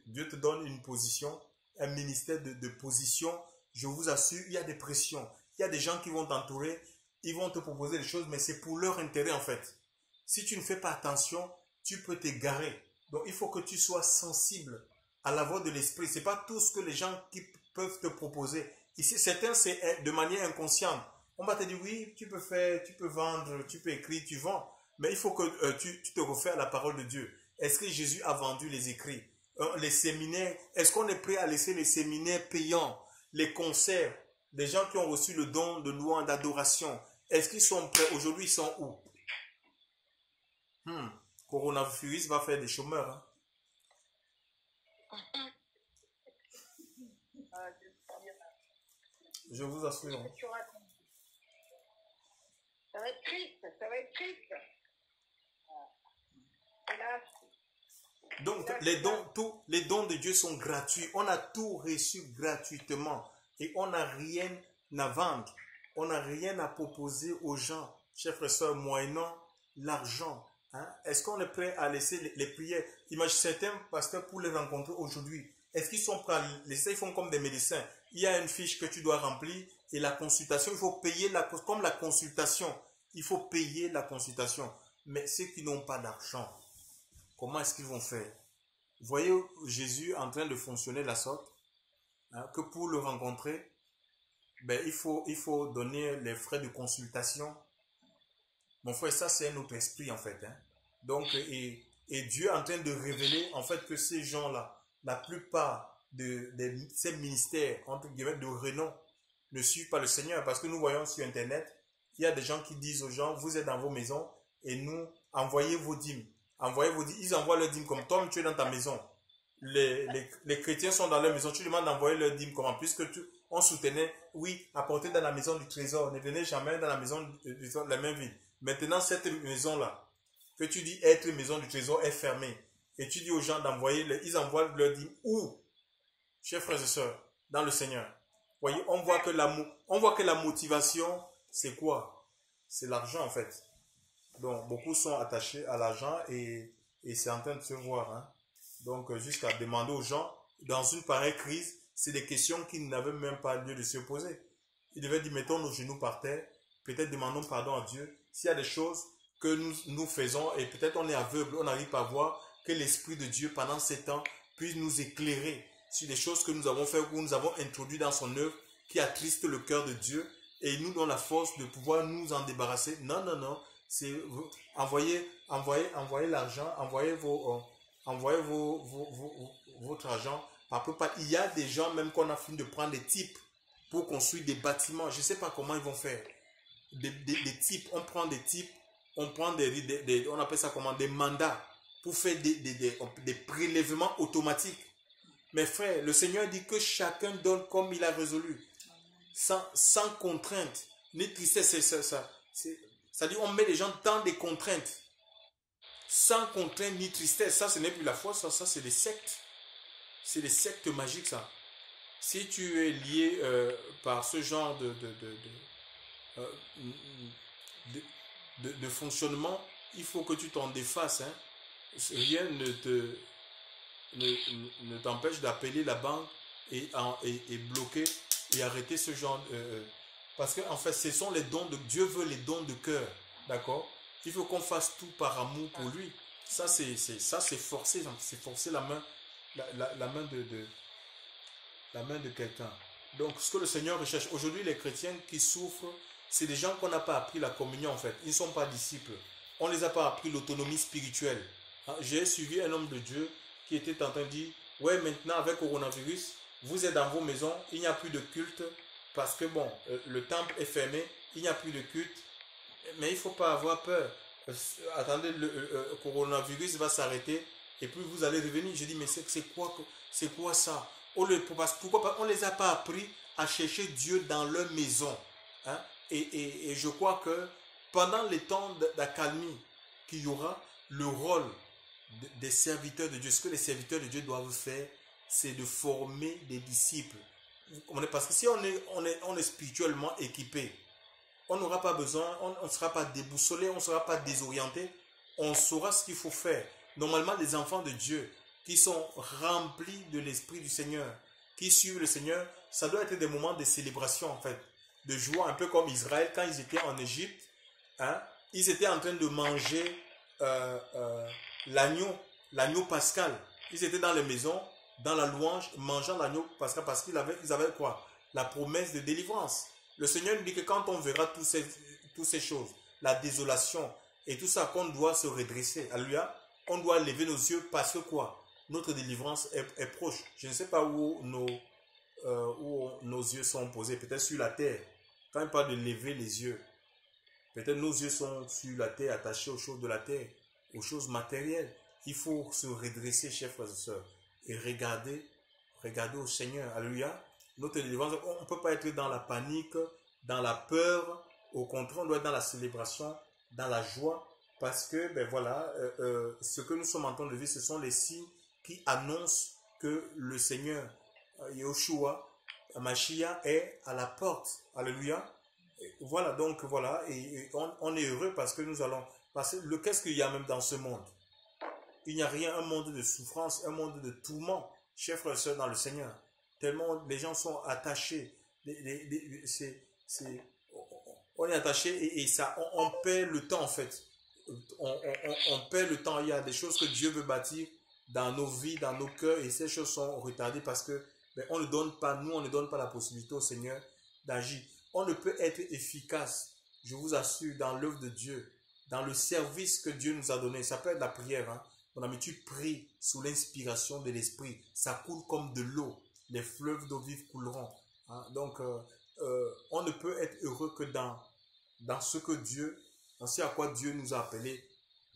[SPEAKER 3] Dieu te donne une position, un ministère de position, je vous assure, il y a des pressions. Il y a des gens qui vont t'entourer, ils vont te proposer des choses, mais c'est pour leur intérêt en fait. Si tu ne fais pas attention, tu peux t'égarer. Donc il faut que tu sois sensible à la voix de l'esprit. Ce n'est pas tout ce que les gens qui peuvent te proposer. Ici, certains, c'est de manière inconsciente. On va te dire, oui, tu peux faire, tu peux vendre, tu peux écrire, tu vends. Mais il faut que tu te refais à la parole de Dieu. Est-ce que Jésus a vendu les écrits? Les séminaires, est-ce qu'on est prêt à laisser les séminaires payants? Les concerts, des gens qui ont reçu le don de louange, d'adoration, est-ce qu'ils sont prêts? Aujourd'hui, ils sont où? Coronavirus va faire des chômeurs. Hein? Je vous assure.
[SPEAKER 4] Ça va être triste, ça va être triste. Hélas.
[SPEAKER 3] Donc, tous les dons de Dieu sont gratuits. On a tout reçu gratuitement. Et on n'a rien à vendre. On n'a rien à proposer aux gens, chers frères et sœurs, moyennant l'argent. Hein? Est-ce qu'on est prêt à laisser les prières? Imagine certains pasteurs pour les rencontrer aujourd'hui. Est-ce qu'ils sont prêts à laisser? Ils font comme des médecins. Il y a une fiche que tu dois remplir et la consultation, il faut payer comme la consultation. Il faut payer la consultation. Mais ceux qui n'ont pas d'argent, comment est-ce qu'ils vont faire? Vous voyez Jésus en train de fonctionner de la sorte, hein, que pour le rencontrer, ben, il faut donner les frais de consultation. Mon frère, ça c'est un autre esprit en fait. Hein. Donc, et Dieu est en train de révéler en fait que ces gens-là, la plupart de ces ministères, entre guillemets, de renom, ne suivent pas le Seigneur. Parce que nous voyons sur Internet, il y a des gens qui disent aux gens, vous êtes dans vos maisons et nous, envoyez vos dîmes. Envoyez vos dîmes. Ils envoient leurs dîmes comme toi, tu es dans ta maison. Les chrétiens sont dans leur maison. Tu demandes d'envoyer leurs dîmes comment? Puisque on soutenait, oui, apportez dans la maison du trésor. Ne venez jamais dans la maison de la main vide. Maintenant, cette maison-là, que tu dis être maison du trésor, est fermée. Et tu dis aux gens d'envoyer, ils envoient leurs dîmes où? Chers frères et sœurs, dans le Seigneur. Voyez, on voit que la motivation, c'est quoi? C'est l'argent en fait. Donc, beaucoup sont attachés à l'argent et c'est en train de se voir. Hein. Donc, jusqu'à demander aux gens, dans une pareille crise, c'est des questions qui n'avaient même pas lieu de se poser. Ils devaient dire, mettons nos genoux par terre, peut-être demandons pardon à Dieu. S'il y a des choses que nous faisons et peut-être on est aveugle, on n'arrive pas à voir, que l'Esprit de Dieu, pendant ces temps, puisse nous éclairer sur des choses que nous avons fait ou nous avons introduites dans son œuvre qui attristent le cœur de Dieu et nous donnent la force de pouvoir nous en débarrasser. Non, non, non. C'est envoyez l'argent, envoyez votre argent. Il y a des gens même qu'on a fini de prendre des types pour construire des bâtiments. Je ne sais pas comment ils vont faire. Des types, on prend des types, on prend on appelle ça comment, des mandats pour faire des prélèvements automatiques. Mes frères, le Seigneur dit que chacun donne comme il a résolu, sans contrainte, ni tristesse. Ça dit, on met les gens dans des contraintes. sans contrainte ni tristesse. Ça, ce n'est plus la foi, ça c'est des sectes. C'est des sectes magiques, ça. Si tu es lié par ce genre euh, de fonctionnement, il faut que tu t'en défasses. Hein. Rien ne t'empêche d'appeler la banque et bloquer et arrêter ce genre. Parce qu'en fait, ce sont les dons de Dieu veut les dons de cœur. D'accord? Il faut qu'on fasse tout par amour pour lui. Ça, c'est forcer. C'est forcer la main, la main la main de quelqu'un. Donc, ce que le Seigneur recherche aujourd'hui, les chrétiens qui souffrent, c'est des gens qu'on n'a pas appris la communion en fait. Ils ne sont pas disciples. On ne les a pas appris l'autonomie spirituelle. J'ai suivi un homme de Dieu qui était en train de dire, ouais, maintenant avec le coronavirus, vous êtes dans vos maisons, il n'y a plus de culte parce que bon, le temple est fermé, il n'y a plus de culte. Mais il ne faut pas avoir peur. Attendez, le coronavirus va s'arrêter et puis vous allez revenir. Je dis, mais c'est quoi ça? Pourquoi on ne les a pas appris à chercher Dieu dans leur maison. Hein? Et je crois que pendant les temps d'accalmie qu'il y aura, le rôle des serviteurs de Dieu, ce que les serviteurs de Dieu doivent faire, c'est de former des disciples. Parce que si on est spirituellement équipé, on n'aura pas besoin, on ne sera pas déboussolé, on ne sera pas désorienté, on saura ce qu'il faut faire. Normalement, les enfants de Dieu qui sont remplis de l'Esprit du Seigneur, qui suivent le Seigneur, ça doit être des moments de célébration en fait, de joie, un peu comme Israël quand ils étaient en Égypte, hein, ils étaient en train de manger l'agneau pascal. Ils étaient dans les maisons, dans la louange, mangeant l'agneau pascal parce qu'ils avaient quoi? La promesse de délivrance. Le Seigneur nous dit que quand on verra toutes ces choses, la désolation et tout ça, qu'on doit se redresser, alléluia, on doit lever nos yeux parce que quoi? Notre délivrance est proche. Je ne sais pas où nos yeux sont posés, peut-être sur la terre. Quand il parle de lever les yeux, peut-être nos yeux sont sur la terre, attachés aux choses de la terre, aux choses matérielles. Il faut se redresser, chers frères et sœurs, et regarder au Seigneur. Alléluia. Notre délivrance, on ne peut pas être dans la panique, dans la peur. Au contraire, on doit être dans la célébration, dans la joie. Parce que, ben voilà, ce que nous sommes en train de vivre, ce sont les signes qui annoncent que le Seigneur, Yeshua, Mashiach, est à la porte. Alléluia. Voilà, donc voilà, et on est heureux parce que nous allons passer. Qu'est-ce qu'il y a même dans ce monde? Il n'y a rien, un monde de souffrance, un monde de tourment, chers frères et sœurs dans le Seigneur. Tellement les gens sont attachés. On est attaché et ça, on perd le temps en fait. On perd le temps. Il y a des choses que Dieu veut bâtir dans nos vies, dans nos cœurs, et ces choses sont retardées parce que on ne donne pas la possibilité au Seigneur d'agir. On ne peut être efficace, je vous assure, dans l'œuvre de Dieu, dans le service que Dieu nous a donné. Ça peut être la prière. Hein. Mon ami, tu pries sous l'inspiration de l'Esprit. Ça coule comme de l'eau. Les fleuves d'eau vive couleront. Hein. Donc, on ne peut être heureux que dans ce que Dieu, dans ce à quoi Dieu nous a appelés.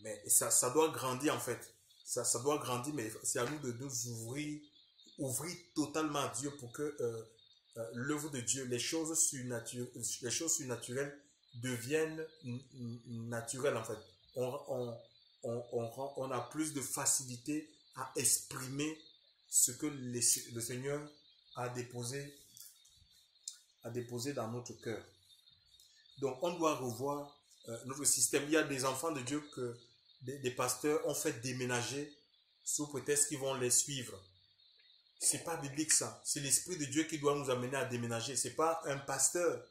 [SPEAKER 3] Mais ça doit grandir en fait. Ça doit grandir, mais c'est à nous de nous ouvrir totalement à Dieu pour que l'œuvre de Dieu, les choses surnaturelles deviennent naturelles en fait. On a plus de facilité à exprimer ce que le Seigneur a déposé dans notre cœur. Donc on doit revoir notre système. Il y a des enfants de Dieu que des pasteurs ont fait déménager sous prétexte qu'ils vont les suivre. C'est pas biblique ça. C'est l'Esprit de Dieu qui doit nous amener à déménager. C'est pas un pasteur.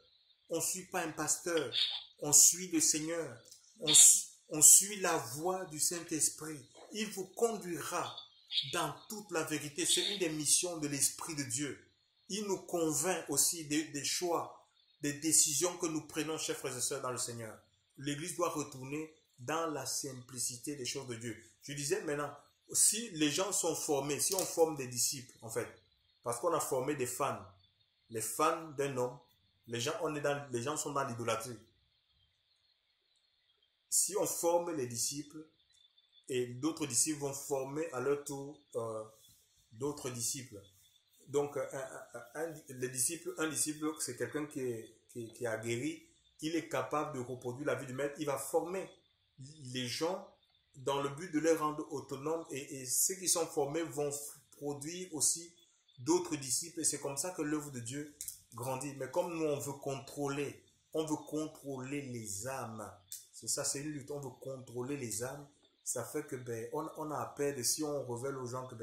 [SPEAKER 3] On ne suit pas un pasteur. On suit le Seigneur. On suit la voix du Saint-Esprit. Il vous conduira dans toute la vérité. C'est une des missions de l'Esprit de Dieu. Il nous convainc aussi des choix, des décisions que nous prenons, chers frères et sœurs, dans le Seigneur. L'Église doit retourner dans la simplicité des choses de Dieu. Je disais maintenant, si les gens sont formés, si on forme des disciples, en fait, parce qu'on a formé des fans, les fans d'un homme, les gens sont dans l'idolâtrie. Si on forme les disciples, et d'autres disciples vont former à leur tour d'autres disciples. Donc, un disciple, c'est quelqu'un qui a guéri, il est capable de reproduire la vie du maître, il va former les gens dans le but de les rendre autonomes et ceux qui sont formés vont produire aussi d'autres disciples et c'est comme ça que l'œuvre de Dieu grandit. Mais comme nous, on veut contrôler les âmes. C'est ça, c'est une lutte. On veut contrôler les âmes. Ça fait que on a peur de si on révèle aux gens que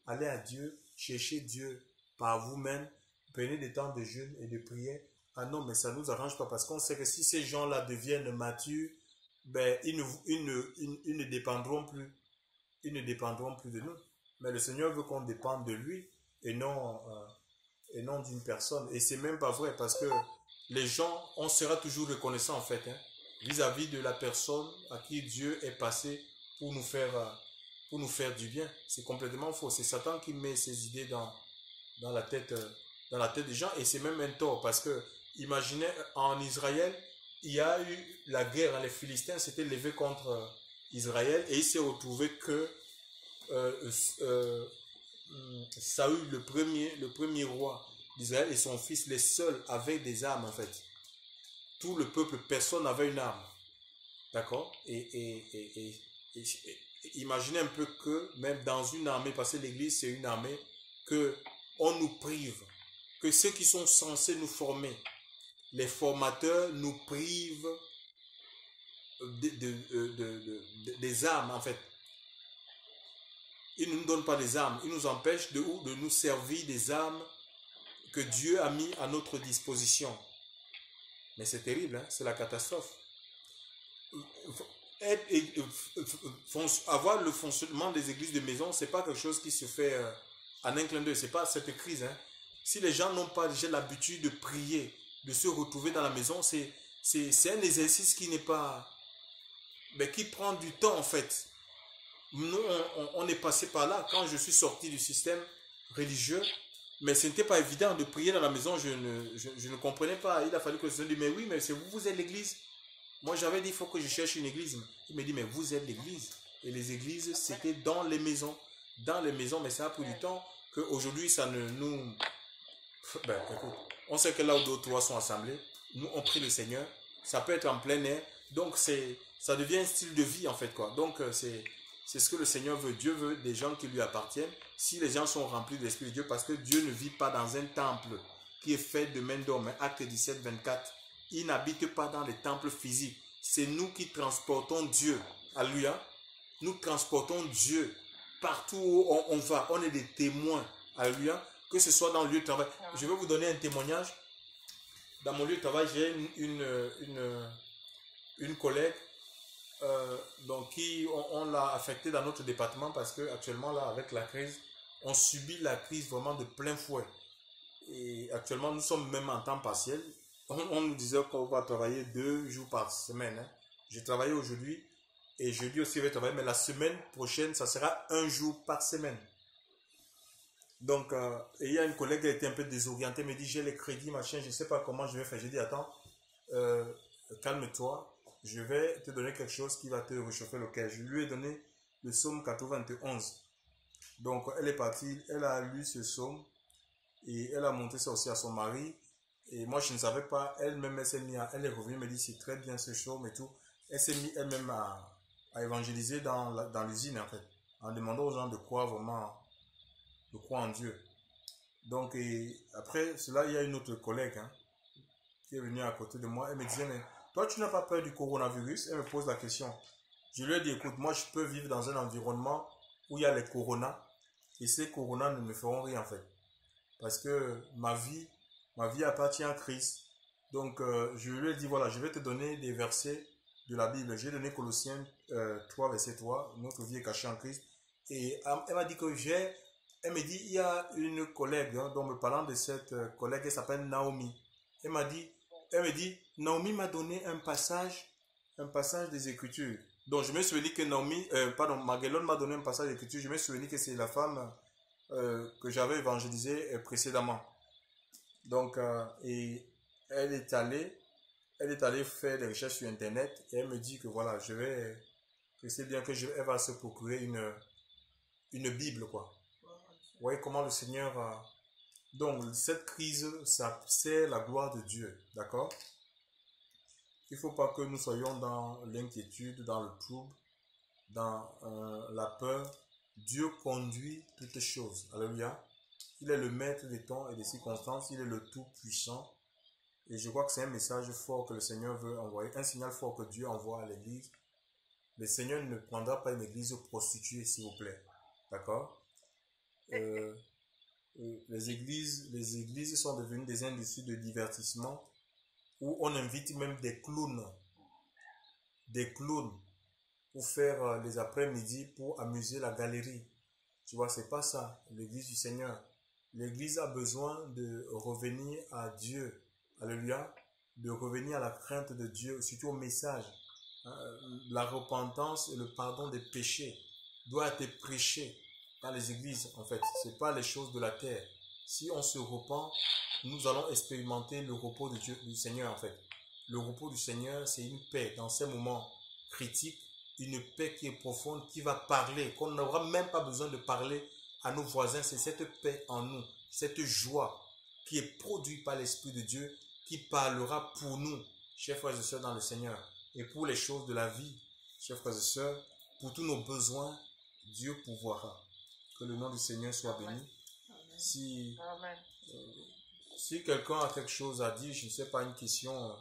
[SPEAKER 3] allez à Dieu, cherchez Dieu par vous-même, prenez des temps de jeûne et de prière. Ah non, mais ça ne nous arrange pas parce qu'on sait que si ces gens-là deviennent matures, ils ne dépendront plus. Ils ne dépendront plus de nous. Mais le Seigneur veut qu'on dépende de lui et non d'une personne. Et c'est même pas vrai parce que les gens, on sera toujours reconnaissant en fait, vis-à-vis de la personne à qui Dieu est passé pour nous faire du bien. C'est complètement faux. C'est Satan qui met ses idées dans la tête des gens et c'est même un tort parce que imaginez en Israël, il y a eu la guerre, les Philistins s'étaient levés contre Israël et il s'est retrouvé que Saül, le premier roi d'Israël et son fils, les seuls avaient des armes en fait. Tout le peuple, personne n'avait une arme. D'accord? Et imaginez un peu que même dans une armée, parce que l'église c'est une armée, que on nous prive, que ceux qui sont censés nous former, les formateurs nous privent des armes en fait. Ils ne nous donnent pas des armes, ils nous empêchent de nous servir des armes que Dieu a mis à notre disposition. Mais c'est terrible, c'est la catastrophe. Avoir le fonctionnement des églises de maison, c'est pas quelque chose qui se fait en un clin d'œil, c'est pas cette crise. Si les gens n'ont pas déjà l'habitude de prier, de se retrouver dans la maison, c'est un exercice qui n'est pas, mais qui prend du temps en fait. Nous, on est passé par là quand je suis sorti du système religieux, mais ce n'était pas évident de prier dans la maison, je ne comprenais pas. Il a fallu que je me dise, mais oui, mais c'est vous êtes l'église. Moi, j'avais dit, il faut que je cherche une église. Il me dit, mais vous êtes l'église. Et les églises, c'était dans les maisons. Dans les maisons, mais ça a pris du temps qu'aujourd'hui, ça ne nous... écoute, on sait que là où d'autres trois sont assemblés, nous, on prie le Seigneur. Ça peut être en plein air. Donc, ça devient un style de vie, en fait, quoi. Donc, c'est ce que le Seigneur veut. Dieu veut des gens qui lui appartiennent. Si les gens sont remplis de l'Esprit de Dieu, parce que Dieu ne vit pas dans un temple qui est fait de main d'homme. Acte 17, 24. Il n'habite pas dans les temples physiques. C'est nous qui transportons Dieu. Alléluia. Nous transportons Dieu partout où on va. On est des témoins. Alléluia. Que ce soit dans le lieu de travail. Je vais vous donner un témoignage. Dans mon lieu de travail, j'ai une collègue donc on l'a affectée dans notre département parce que actuellement là, avec la crise, on subit la crise vraiment de plein fouet. Et actuellement, nous sommes même en temps partiel. On nous disait qu'on va travailler 2 jours par semaine. J'ai travaillé aujourd'hui et jeudi aussi je vais travailler, mais la semaine prochaine, ça sera 1 jour par semaine. Donc, et il y a une collègue qui a été un peu désorientée, me dit j'ai les crédits, machin, je ne sais pas comment je vais faire. J'ai dit attends, calme-toi, je vais te donner quelque chose qui va te réchauffer le cœur. Je lui ai donné le psaume 91. Donc, elle est partie, elle a lu ce psaume et elle a montré ça aussi à son mari. Et moi, je ne savais pas. Elle-même, elle est revenue, me dit c'est très bien ce psaume et tout. Elle s'est mise elle-même à évangéliser dans l'usine, en fait, en demandant aux gens de croire vraiment, de croire en Dieu. Donc, et après cela, il y a une autre collègue qui est venue à côté de moi. Elle me disait, mais toi, tu n'as pas peur du coronavirus? Elle me pose la question. Je lui ai dit, écoute, moi, je peux vivre dans un environnement où il y a les coronas. Et ces coronas ne me feront rien, en fait. Parce que ma vie appartient à Christ. Donc, je lui ai dit, voilà, je vais te donner des versets de la Bible. J'ai donné Colossiens 3, verset 3, notre vie est cachée en Christ. Et elle m'a dit elle me dit, il y a une collègue, dont me parlant de cette collègue, elle s'appelle Naomi. Elle me dit, Naomi m'a donné un passage des Écritures. Donc, je me suis dit que Maguelone m'a donné un passage des Écritures. Je me suis dit que c'est la femme que j'avais évangélisée précédemment. Donc, et elle est allée faire des recherches sur Internet et elle me dit que voilà, c'est bien que elle va se procurer une Bible, quoi. Vous voyez comment le Seigneur... Donc, cette crise, c'est la gloire de Dieu, d'accord? Il ne faut pas que nous soyons dans l'inquiétude, dans le trouble. dans la peur, Dieu conduit toutes choses. Alléluia. Il est le maître des temps et des circonstances. Il est le tout-puissant. Et je crois que c'est un message fort que le Seigneur veut envoyer, un signal fort que Dieu envoie à l'église. Le Seigneur ne prendra pas une église prostituée, s'il vous plaît. D'accord? Les églises sont devenues des industries de divertissement où on invite même des clowns pour faire les après-midi pour amuser la galerie. Tu vois, c'est pas ça, l'église du Seigneur. L'église a besoin de revenir à Dieu. Alléluia. De revenir à la crainte de Dieu, surtout au message. La repentance et le pardon des péchés doit être prêché dans les églises, en fait. C'est pas les choses de la terre. Si on se repent, nous allons expérimenter le repos de Dieu, du Seigneur, en fait. Le repos du Seigneur, c'est une paix dans ces moments critiques, une paix qui est profonde, qui va parler, qu'on n'aura même pas besoin de parler à nos voisins. C'est cette paix en nous, cette joie qui est produite par l'Esprit de Dieu, qui parlera pour nous, chers frères et sœurs dans le Seigneur, et pour les choses de la vie, chers frères et sœurs, pour tous nos besoins, Dieu pourvoira. Que le nom du Seigneur soit béni. Si quelqu'un a quelque chose à dire, je ne sais pas, une question,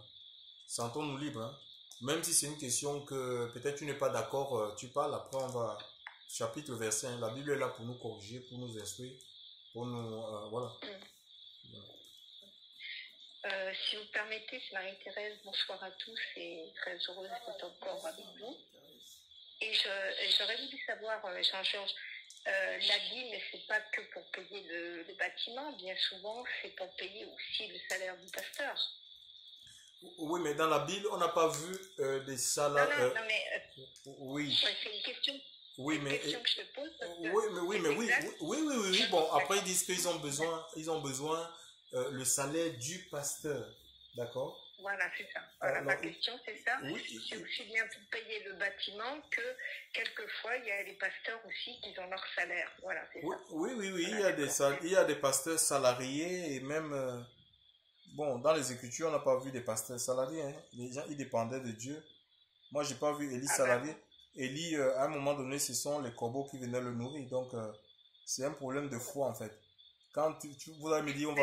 [SPEAKER 3] sentons-nous libres. Hein. Même si c'est une question que peut-être tu n'es pas d'accord, tu parles, après on va, chapitre, verset 1, la Bible est là pour nous corriger, pour nous instruire, pour nous, voilà.
[SPEAKER 2] Si vous permettez, c'est Marie-Thérèse, bonsoir à tous et très heureuse d'être encore avec vous. Et j'aurais voulu savoir, Jean-Georges, la dîme, c'est pas que pour payer le bâtiment, bien souvent c'est pour payer aussi le salaire du pasteur.
[SPEAKER 3] Oui, mais dans la Bible, on n'a pas vu des salaires.
[SPEAKER 2] Non, mais
[SPEAKER 3] oui.
[SPEAKER 2] C'est une question.
[SPEAKER 3] Oui, mais
[SPEAKER 2] question que je te pose.
[SPEAKER 3] Oui. Bon, après ils disent qu'ils ont besoin, le salaire du pasteur, d'accord?
[SPEAKER 2] Voilà, c'est ça. Voilà, ma question, c'est ça. Oui. C'est aussi bien pour payer le bâtiment que quelquefois, il y a des pasteurs aussi qui ont leur salaire. Voilà, c'est ça.
[SPEAKER 3] Oui, voilà, il y a des pasteurs salariés et même, bon, dans les Écritures, on n'a pas vu des pasteurs salariés. Hein. Les gens, ils dépendaient de Dieu. Moi, je n'ai pas vu Élie salarié. Élie, à un moment donné, ce sont les corbeaux qui venaient le nourrir. Donc, c'est un problème de foi, en fait. Quand vous allez me dire, on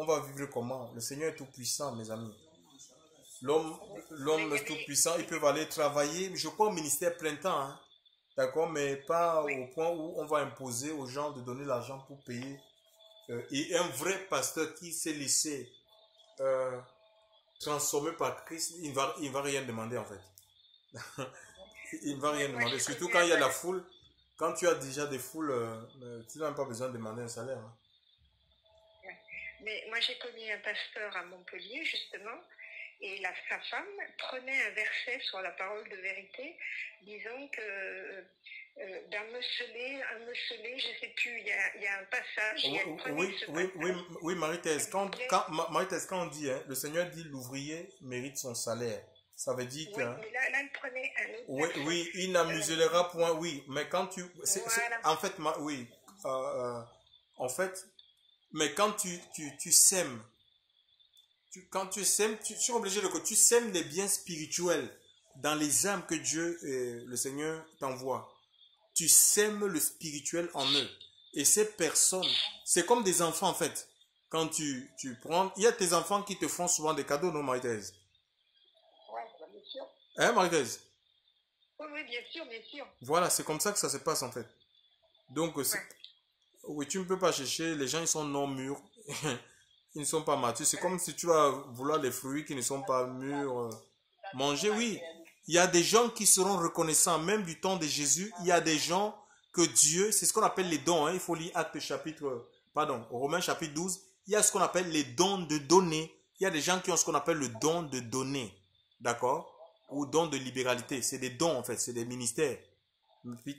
[SPEAKER 3] va vivre comment? Le Seigneur est tout puissant, mes amis. L'homme tout puissant, ils peuvent aller travailler, je crois au ministère plein temps, hein, d'accord, mais pas au point où on va imposer aux gens de donner l'argent pour payer. Et un vrai pasteur qui s'est laissé transformer par Christ, il ne va rien demander en fait. Il ne va rien demander, surtout quand il y a la foule. Quand tu as déjà des foules, tu n'as pas besoin de demander un salaire. Hein.
[SPEAKER 2] Mais moi j'ai connu un pasteur à Montpellier justement. Et sa femme prenait un verset sur la parole de vérité, disant que d'un mecelé, je ne sais plus, il y a un passage.
[SPEAKER 3] Oui, Marie-Thèse, quand on dit, hein, le Seigneur dit l'ouvrier mérite son salaire. Ça veut dire que...
[SPEAKER 2] Oui, mais là, il prenait un autre
[SPEAKER 3] oui, il n'amusera point, oui, mais quand tu...
[SPEAKER 2] Voilà.
[SPEAKER 3] En fait, mais quand tu sèmes, quand tu sèmes, tu es obligé de que tu sèmes les biens spirituels dans les âmes que Dieu, le Seigneur t'envoie. Tu sèmes le spirituel en eux. Et ces personnes, c'est comme des enfants en fait. Quand tu prends, il y a tes enfants qui te font souvent des cadeaux, non, Marie-Thèse?
[SPEAKER 2] Oui, bien sûr.
[SPEAKER 3] Hein, Marie-Thèse?
[SPEAKER 2] Oui, bien sûr.
[SPEAKER 3] Voilà, c'est comme ça que ça se passe en fait. Donc, oui, tu ne peux pas chercher, les gens ils sont non mûrs. Ils ne sont pas matures. C'est comme si tu vas vouloir les fruits qui ne sont pas mûrs. Manger, oui. Il y a des gens qui seront reconnaissants, même du temps de Jésus. Il y a des gens que Dieu, c'est ce qu'on appelle les dons. Hein. Il faut lire Romains chapitre 12. Il y a ce qu'on appelle les dons de donner. Il y a des gens qui ont ce qu'on appelle le don de donner. D'accord? Ou don de libéralité. C'est des dons en fait, c'est des ministères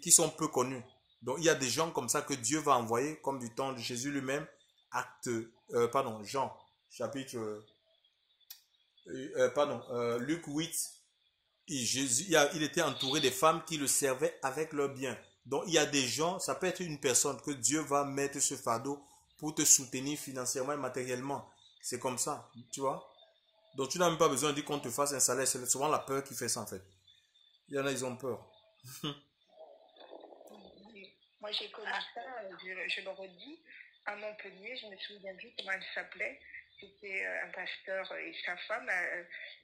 [SPEAKER 3] qui sont peu connus. Donc il y a des gens comme ça que Dieu va envoyer, comme du temps de Jésus lui-même. Jean, chapitre, Luc 8, il était entouré des femmes qui le servaient avec leurs biens. Donc, il y a des gens, ça peut être une personne que Dieu va mettre ce fardeau pour te soutenir financièrement et matériellement. C'est comme ça, tu vois. Donc, tu n'as même pas besoin de dire qu'on te fasse un salaire. C'est souvent la peur qui fait ça, en fait. Il y en a, ils ont peur.
[SPEAKER 2] Moi, j'ai connu ça, je le redis, à Montpellier. Je me souviens plus comment elle s'appelait. C'était un pasteur et sa femme.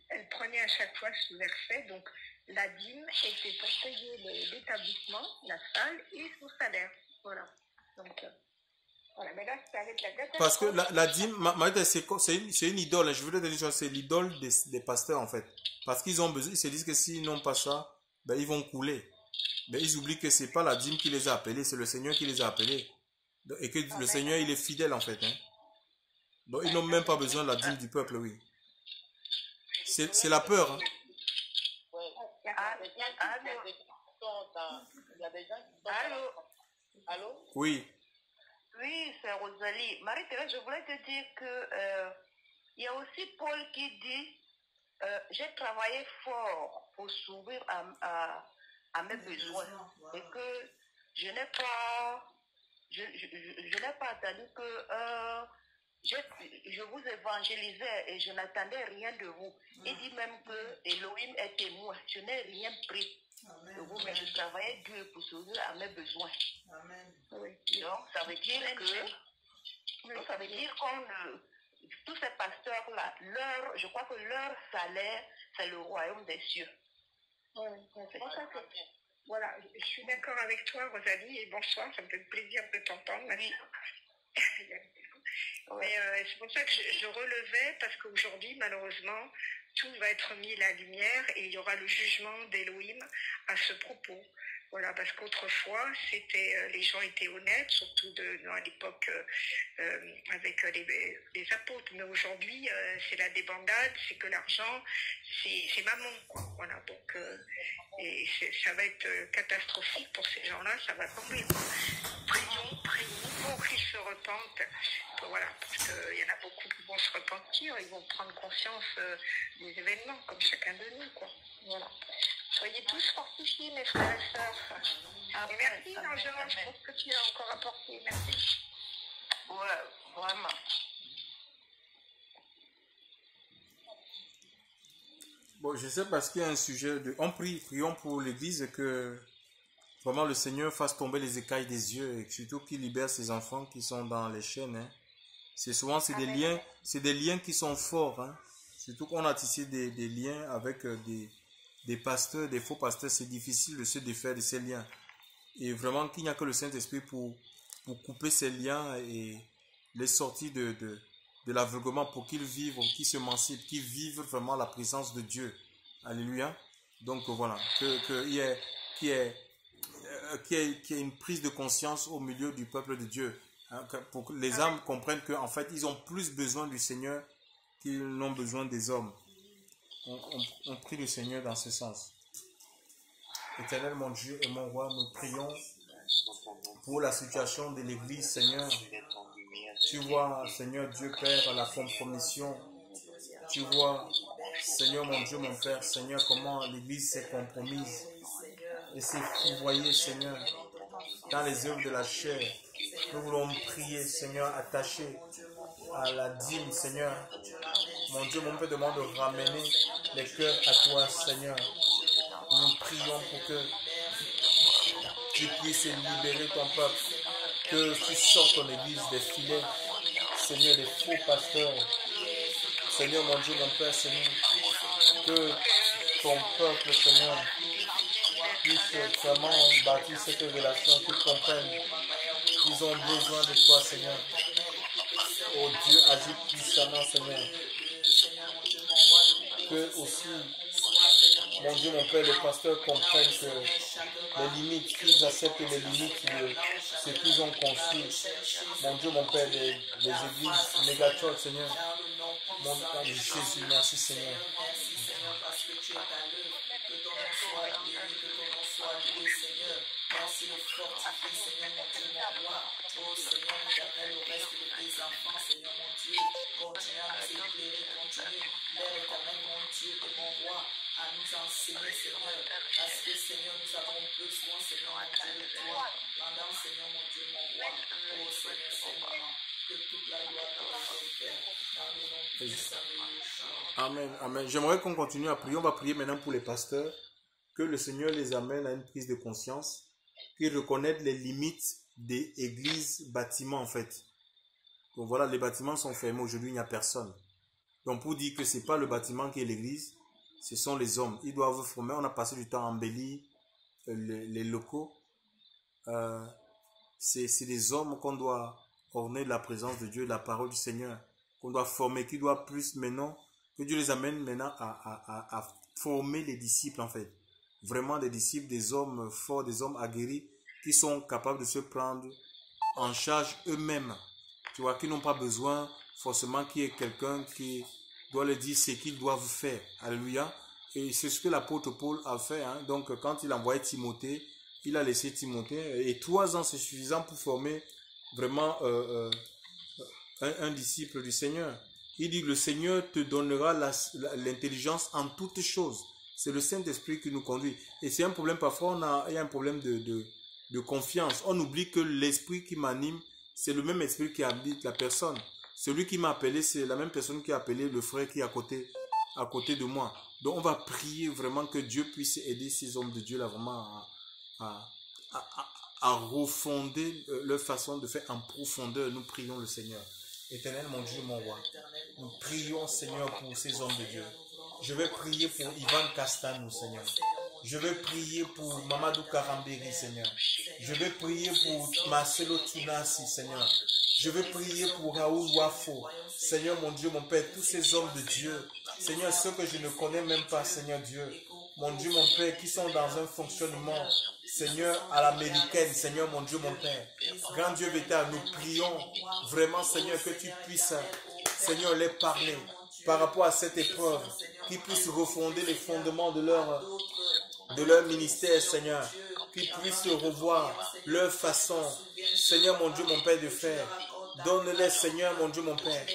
[SPEAKER 2] Elle prenait à chaque fois ce verset. Donc, la dîme était pour payer l'établissement, la salle et son salaire. Voilà. Donc, voilà. Mais là, c'est avec la catastrophe.
[SPEAKER 3] Parce que la dîme, c'est une idole. Je voulais te dire, c'est l'idole des pasteurs en fait. Parce qu'ils ont besoin, ils se disent que s'ils n'ont pas ça, ben, ils vont couler. Mais ils oublient que c'est pas la dîme qui les a appelés, c'est le Seigneur qui les a appelés. Et que le Seigneur, il est fidèle en fait. Hein. Donc ils n'ont même pas besoin de la dîme du peuple, oui. C'est la peur. Hein.
[SPEAKER 1] Allô? Allô?
[SPEAKER 3] Oui.
[SPEAKER 1] Oui, c'est Rosalie. Marie-Thérèse, je voulais te dire que il y a aussi Paul qui dit j'ai travaillé fort pour s'ouvrir à mes besoins et que je n'ai pas attendu que je vous évangélisais et je n'attendais rien de vous. Il dit même que Elohim est témoin. Je n'ai rien pris de vous, mais je travaillais dur pour s'ouvrir à mes besoins.
[SPEAKER 4] Amen.
[SPEAKER 1] Oui. Donc, ça veut dire que tous ces pasteurs-là, je crois que leur salaire, c'est le royaume des cieux.
[SPEAKER 2] C'est pour ça que, voilà, je suis d'accord avec toi, Rosalie, et bonsoir, ça me fait plaisir de t'entendre.
[SPEAKER 1] Oui.
[SPEAKER 2] Mais c'est pour ça que je relevais, parce qu'aujourd'hui, malheureusement, tout va être mis à la lumière et il y aura le jugement d'Elohim à ce propos. Voilà, parce qu'autrefois, les gens étaient honnêtes, surtout à l'époque avec les apôtres. Mais aujourd'hui, c'est la débandade, c'est que l'argent, c'est maman, quoi. Voilà, donc et ça va être catastrophique pour ces gens-là, ça va tomber, quoi. Prions pour qu'ils se repentent. Voilà, parce qu'il y en a beaucoup qui vont se repentir, ils vont prendre conscience des événements, comme chacun de nous, quoi. Voilà. Soyez tous fortifiés, mes frères et sœurs. Et merci, Angela, je pense que tu as encore apporté. Merci.
[SPEAKER 1] Ouais, vraiment.
[SPEAKER 3] Bon, je sais parce qu'il y a un sujet de... prions pour l'Église que vraiment le Seigneur fasse tomber les écailles des yeux et surtout qu'il libère ses enfants qui sont dans les chaînes. Hein. C'est souvent des liens qui sont forts. Hein. Surtout qu'on a tissé des liens avec des pasteurs, des faux pasteurs. C'est difficile de se défaire de ces liens. Et vraiment qu'il n'y a que le Saint-Esprit pour couper ces liens et les sortir de l'aveuglement pour qu'ils vivent, qu'ils s'émancipent, qu'ils vivent vraiment la présence de Dieu. Alléluia. Donc voilà, qu'il y ait une prise de conscience au milieu du peuple de Dieu. Hein, pour que les âmes comprennent qu'en fait, ils ont plus besoin du Seigneur qu'ils n'ont besoin des hommes. On prie le Seigneur dans ce sens. Éternel mon Dieu et mon roi, nous prions pour la situation de l'Église, Seigneur. Tu vois, Seigneur Dieu Père, la compromission. Tu vois, Seigneur mon Dieu, mon Père, Seigneur, comment l'Église s'est compromise et s'est fourvoyée, Seigneur, dans les œuvres de la chair. Nous voulons prier, Seigneur, attaché à la dîme, Seigneur. Mon Dieu, mon Père, demande de ramener les cœurs à toi, Seigneur. Nous prions pour que tu puisses libérer ton peuple, que tu sortes ton Église des filets, Seigneur, des faux pasteurs. Seigneur, mon Dieu, mon Père, Seigneur, que ton peuple, Seigneur, puisse vraiment bâtir cette révélation, qu'ils comprennent qu'ils ont besoin de toi, Seigneur. Oh Dieu, agis puissamment, Seigneur. Que aussi, mon Dieu, mon Père, les pasteurs comprennent que les limites, qu'ils acceptent les limites de ce qu'ils ont conçu. Mon Dieu, mon Père, les églises mégacholes, Seigneur. Mon Dieu, Jésus, merci, Seigneur.
[SPEAKER 4] Merci de fortifier, Seigneur mon Dieu, mon roi. Oh Seigneur, nous appelle au reste de tes enfants, Seigneur mon Dieu. Continue à nous éclairer, continue, Père éternel, mon Dieu et mon roi, à nous enseigner, Seigneur. Parce que, Seigneur, nous avons besoin, Seigneur mon Dieu, de toi. Pendant, Seigneur mon Dieu, mon roi. Oh Seigneur, Seigneur, que toute la gloire te revienne, Père. Dans le nom puissant de Yeshua.
[SPEAKER 3] Amen, amen. J'aimerais qu'on continue à prier. On va prier maintenant pour les pasteurs. Que le Seigneur les amène à une prise de conscience qui reconnaît les limites des églises, bâtiments en fait. Donc voilà, les bâtiments sont fermés. Aujourd'hui, il n'y a personne. Donc pour dire que ce n'est pas le bâtiment qui est l'église, ce sont les hommes. Ils doivent former. On a passé du temps à embellir les locaux. C'est des hommes qu'on doit orner de la présence de Dieu, de la parole du Seigneur, qu'on doit former, qui doit plus maintenant, que Dieu les amène maintenant à former les disciples en fait. Vraiment des disciples, des hommes forts, des hommes aguerris, qui sont capables de se prendre en charge eux-mêmes. Tu vois, qui n'ont pas besoin forcément qu'il y ait quelqu'un qui doit leur dire ce qu'ils doivent faire. Alléluia. Et c'est ce que l'apôtre Paul a fait. Hein. Donc, quand il a envoyé Timothée, il a laissé Timothée. Et 3 ans, c'est suffisant pour former vraiment un disciple du Seigneur. Il dit, le Seigneur te donnera l'intelligence en toutes choses. C'est le Saint-Esprit qui nous conduit. Et c'est un problème, parfois, il y a un problème de confiance. On oublie que l'esprit qui m'anime, c'est le même esprit qui habite la personne. Celui qui m'a appelé, c'est la même personne qui a appelé le frère qui est à côté de moi. Donc, on va prier vraiment que Dieu puisse aider ces hommes de Dieu là vraiment à refonder leur façon de faire en profondeur. Nous prions le Seigneur. Éternel, mon Dieu, mon roi. Nous prions, Seigneur, pour ces hommes de Dieu. Je vais prier pour Ivan Castanou, Seigneur. Je vais prier pour Mamadou Karamberi, Seigneur. Je vais prier pour Marcelo Tunasi, Seigneur. Je vais prier pour Raoul Wafo. Seigneur, mon Dieu, mon Père, tous ces hommes de Dieu. Seigneur, ceux que je ne connais même pas, Seigneur Dieu. Mon Dieu, mon Père, qui sont dans un fonctionnement, Seigneur, à l'américaine, Seigneur, mon Dieu, mon Père. Grand Dieu véritable, nous prions vraiment, Seigneur, que tu puisses, Seigneur, les parler par rapport à cette épreuve, qu'ils puissent refonder les fondements de leur ministère, Seigneur, qu'ils puissent revoir leur façon, Seigneur, mon Dieu, mon Père, de faire. Donne-les, Seigneur, mon Dieu, mon Père,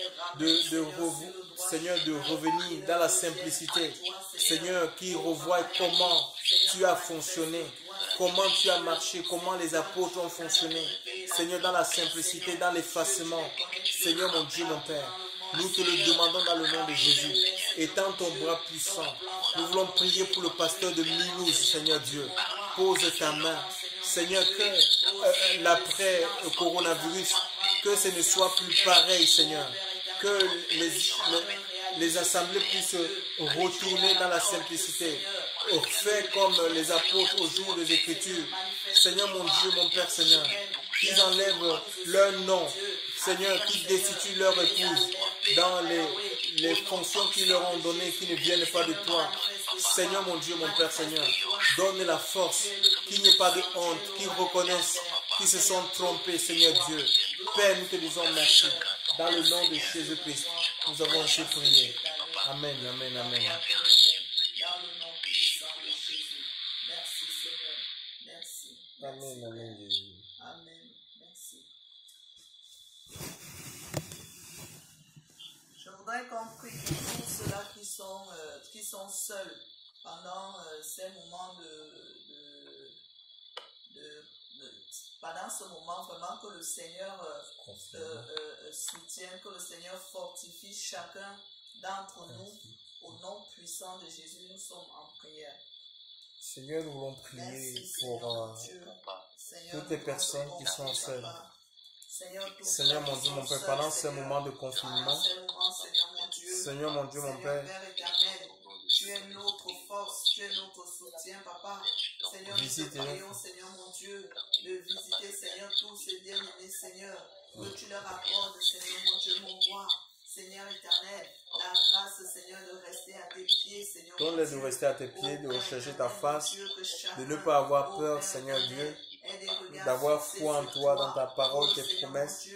[SPEAKER 3] Seigneur, de revenir dans la simplicité. Seigneur, qui revoit comment tu as fonctionné, comment tu as marché, comment les apôtres ont fonctionné. Seigneur, dans la simplicité, dans l'effacement. Seigneur, mon Dieu, mon Père, nous te le demandons dans le nom de Jésus. Étends ton bras puissant. Nous voulons prier pour le pasteur de Mulhouse, Seigneur Dieu. Pose ta main. Seigneur, que l'après-coronavirus, que ce ne soit plus pareil, Seigneur. Que les assemblées puissent retourner dans la simplicité. Faire comme les apôtres au jour des Écritures. Seigneur, mon Dieu, mon Père, Seigneur. Qu'ils enlèvent leur nom. Seigneur, qu'ils destituent leur épouse dans les fonctions qu'ils leur ont données, qui ne viennent pas de toi. Seigneur, mon Dieu, mon Père, Seigneur, donne la force, qu'il n'y ait pas de honte, qu'ils reconnaissent qu'ils se sont trompés, Seigneur Dieu. Père, nous te disons merci. Dans le nom de Jésus-Christ, nous avons ainsi prié. Amen, amen, amen. Amen, amen, Jésus.
[SPEAKER 4] Amen. Merci. Je voudrais qu'on prie pour tous ceux-là qui sont seuls pendant ces moments pendant ce moment, vraiment que le Seigneur soutienne, que le Seigneur fortifie chacun d'entre nous. Au nom puissant de Jésus, nous sommes en prière.
[SPEAKER 3] Seigneur, nous voulons prier pour toutes les personnes qui sont seules. Seigneur, mon Dieu, mon Père, pendant ce moment de confinement, Seigneur, mon Dieu, mon Père,
[SPEAKER 4] tu es notre force, tu es notre soutien, Papa. Seigneur, nous te prions, Seigneur, mon Dieu, de visiter, Seigneur, tous ces bien-aimés, Seigneur, que tu leur accordes, Seigneur, mon Dieu, mon roi. Seigneur éternel, la grâce, Seigneur, de rester à tes pieds, Seigneur.
[SPEAKER 3] Donne-les de rester à tes pieds, de rechercher ta face, de ne pas avoir peur, Seigneur Dieu, d'avoir foi en toi, dans ta parole, tes promesses.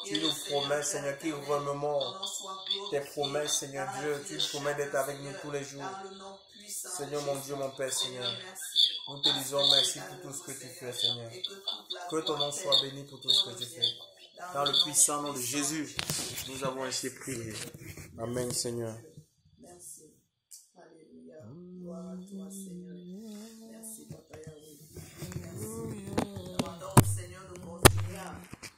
[SPEAKER 3] Tu nous promets, Seigneur, qui remémore tes promesses, Seigneur Dieu. Tu nous promets d'être avec nous tous les jours. Seigneur, mon Dieu, mon Père, Seigneur. Nous te disons merci pour tout ce que tu fais, Seigneur. Que ton nom soit béni pour tout ce que tu fais. Dans le puissant nom de Jésus, nous avons ainsi prié. Amen, Seigneur.
[SPEAKER 4] Merci. Alléluia. Gloire à toi, Seigneur. Merci, Papa Yahweh. Merci. Demandons au Seigneur de continuer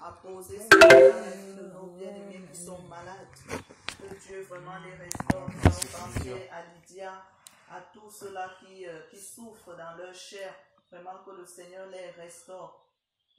[SPEAKER 4] à poser Seigneur dans la vie de nos bien-aimés qui sont malades. Que Dieu vraiment les restaure. Nous allons penser à Lydia, à tous ceux-là qui souffrent dans leur chair. Vraiment que le Seigneur les restaure.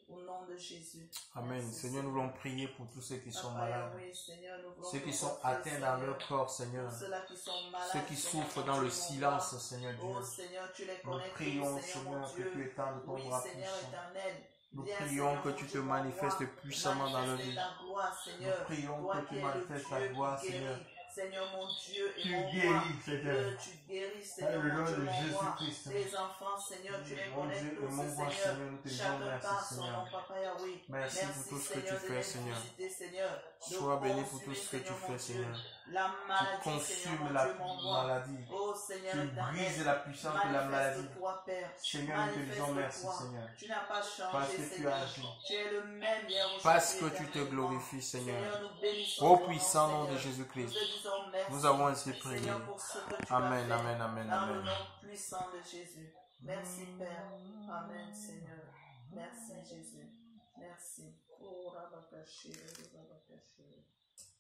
[SPEAKER 4] Au nom de Jésus.
[SPEAKER 3] Amen.
[SPEAKER 4] Merci,
[SPEAKER 3] Seigneur, nous voulons prier pour tous ceux qui sont
[SPEAKER 4] Papa
[SPEAKER 3] malades.
[SPEAKER 4] Yahweh, Seigneur, nous voulons
[SPEAKER 3] Ceux qui
[SPEAKER 4] te
[SPEAKER 3] sont
[SPEAKER 4] confier,
[SPEAKER 3] atteints dans leur
[SPEAKER 4] Seigneur,
[SPEAKER 3] corps, Seigneur.
[SPEAKER 4] pour ceux-là qui sont malades,
[SPEAKER 3] Ceux qui
[SPEAKER 4] Seigneur,
[SPEAKER 3] souffrent
[SPEAKER 4] mon
[SPEAKER 3] dans le
[SPEAKER 4] Dieu, mon
[SPEAKER 3] silence,
[SPEAKER 4] roi.
[SPEAKER 3] Seigneur
[SPEAKER 4] Oh
[SPEAKER 3] Dieu.
[SPEAKER 4] Seigneur, tu les
[SPEAKER 3] Nous
[SPEAKER 4] connais tous,
[SPEAKER 3] prions,
[SPEAKER 4] Seigneur, mon
[SPEAKER 3] Seigneur, que
[SPEAKER 4] Dieu.
[SPEAKER 3] tu étendes ton
[SPEAKER 4] Oui,
[SPEAKER 3] bras
[SPEAKER 4] Seigneur
[SPEAKER 3] puissant.
[SPEAKER 4] éternel.
[SPEAKER 3] Nous
[SPEAKER 4] Viens,
[SPEAKER 3] prions
[SPEAKER 4] Seigneur,
[SPEAKER 3] que
[SPEAKER 4] mon
[SPEAKER 3] tu
[SPEAKER 4] Dieu,
[SPEAKER 3] te
[SPEAKER 4] mon
[SPEAKER 3] manifestes
[SPEAKER 4] roi.
[SPEAKER 3] puissamment dans leur
[SPEAKER 4] Manifeste
[SPEAKER 3] vie.
[SPEAKER 4] ta gloire, Seigneur.
[SPEAKER 3] Nous prions
[SPEAKER 4] Toi
[SPEAKER 3] que
[SPEAKER 4] qui
[SPEAKER 3] tu
[SPEAKER 4] es le
[SPEAKER 3] manifestes ta
[SPEAKER 4] Dieu
[SPEAKER 3] gloire,
[SPEAKER 4] qui
[SPEAKER 3] Seigneur.
[SPEAKER 4] guérit. Seigneur, mon Dieu et
[SPEAKER 3] Tu
[SPEAKER 4] mon roi.
[SPEAKER 3] guéris, Seigneur.
[SPEAKER 4] Que tu guéris, Seigneur,
[SPEAKER 3] Dans le
[SPEAKER 4] mon
[SPEAKER 3] nom
[SPEAKER 4] Dieu,
[SPEAKER 3] de
[SPEAKER 4] mon roi.
[SPEAKER 3] Jésus-Christ.
[SPEAKER 4] Tes enfants, Seigneur, tu les
[SPEAKER 3] Mon
[SPEAKER 4] connais
[SPEAKER 3] Dieu et
[SPEAKER 4] tous,
[SPEAKER 3] mon roi,
[SPEAKER 4] Seigneur.
[SPEAKER 3] Seigneur, nous te disons
[SPEAKER 4] Chacun
[SPEAKER 3] merci,
[SPEAKER 4] par son
[SPEAKER 3] Seigneur.
[SPEAKER 4] nom, Papa Yahweh.
[SPEAKER 3] Merci pour tout ce que tu
[SPEAKER 4] Seigneur, de
[SPEAKER 3] fais,
[SPEAKER 4] les
[SPEAKER 3] Seigneur.
[SPEAKER 4] visiter, Seigneur. De
[SPEAKER 3] Sois béni pour
[SPEAKER 4] consumer,
[SPEAKER 3] tout ce que tu
[SPEAKER 4] Seigneur, mon
[SPEAKER 3] fais,
[SPEAKER 4] Dieu,
[SPEAKER 3] Seigneur.
[SPEAKER 4] la
[SPEAKER 3] Tu
[SPEAKER 4] maladie, Seigneur,
[SPEAKER 3] consumes
[SPEAKER 4] mon
[SPEAKER 3] la
[SPEAKER 4] Dieu, mon roi.
[SPEAKER 3] maladie.
[SPEAKER 4] Oh Seigneur
[SPEAKER 3] Tu
[SPEAKER 4] éternel,
[SPEAKER 3] brises la puissance de la maladie.
[SPEAKER 4] manifeste-toi, Père.
[SPEAKER 3] Seigneur, nous te disons merci,
[SPEAKER 4] Manifeste-toi.
[SPEAKER 3] Seigneur.
[SPEAKER 4] Tu n'as pas changé,
[SPEAKER 3] Parce que tu
[SPEAKER 4] Seigneur.
[SPEAKER 3] as agi.
[SPEAKER 4] Tu es le même hier, aujourd'hui,
[SPEAKER 3] Parce que tu te
[SPEAKER 4] éternellement.
[SPEAKER 3] glorifies, Seigneur.
[SPEAKER 4] Nous bénissons
[SPEAKER 3] Au
[SPEAKER 4] ton
[SPEAKER 3] puissant nom de
[SPEAKER 4] Seigneur.
[SPEAKER 3] Jésus-Christ.
[SPEAKER 4] Nous te disons merci,
[SPEAKER 3] Nous avons ainsi prié.
[SPEAKER 4] Seigneur, pour ce que tu
[SPEAKER 3] Amen,
[SPEAKER 4] as fait.
[SPEAKER 3] amen, amen,
[SPEAKER 4] Dans le
[SPEAKER 3] amen.
[SPEAKER 4] nom puissant de Jésus. Merci, Père. Amen, Seigneur. Merci, Jésus. Merci. Oh, Rabakashi, Rabakashi.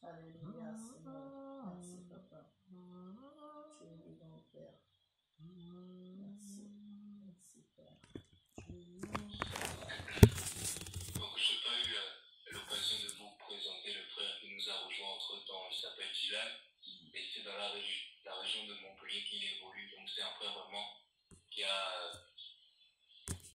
[SPEAKER 4] Alléluia, Seigneur. Merci, Papa. Tu es vivant, Père. Merci. Merci, Père.
[SPEAKER 5] Donc, je n'ai pas eu l'occasion de vous présenter le frère qui nous a rejoint entre-temps. Il s'appelle Dylan et c'est dans la région de Montpellier qu'il évolue. Donc, c'est un frère vraiment qui a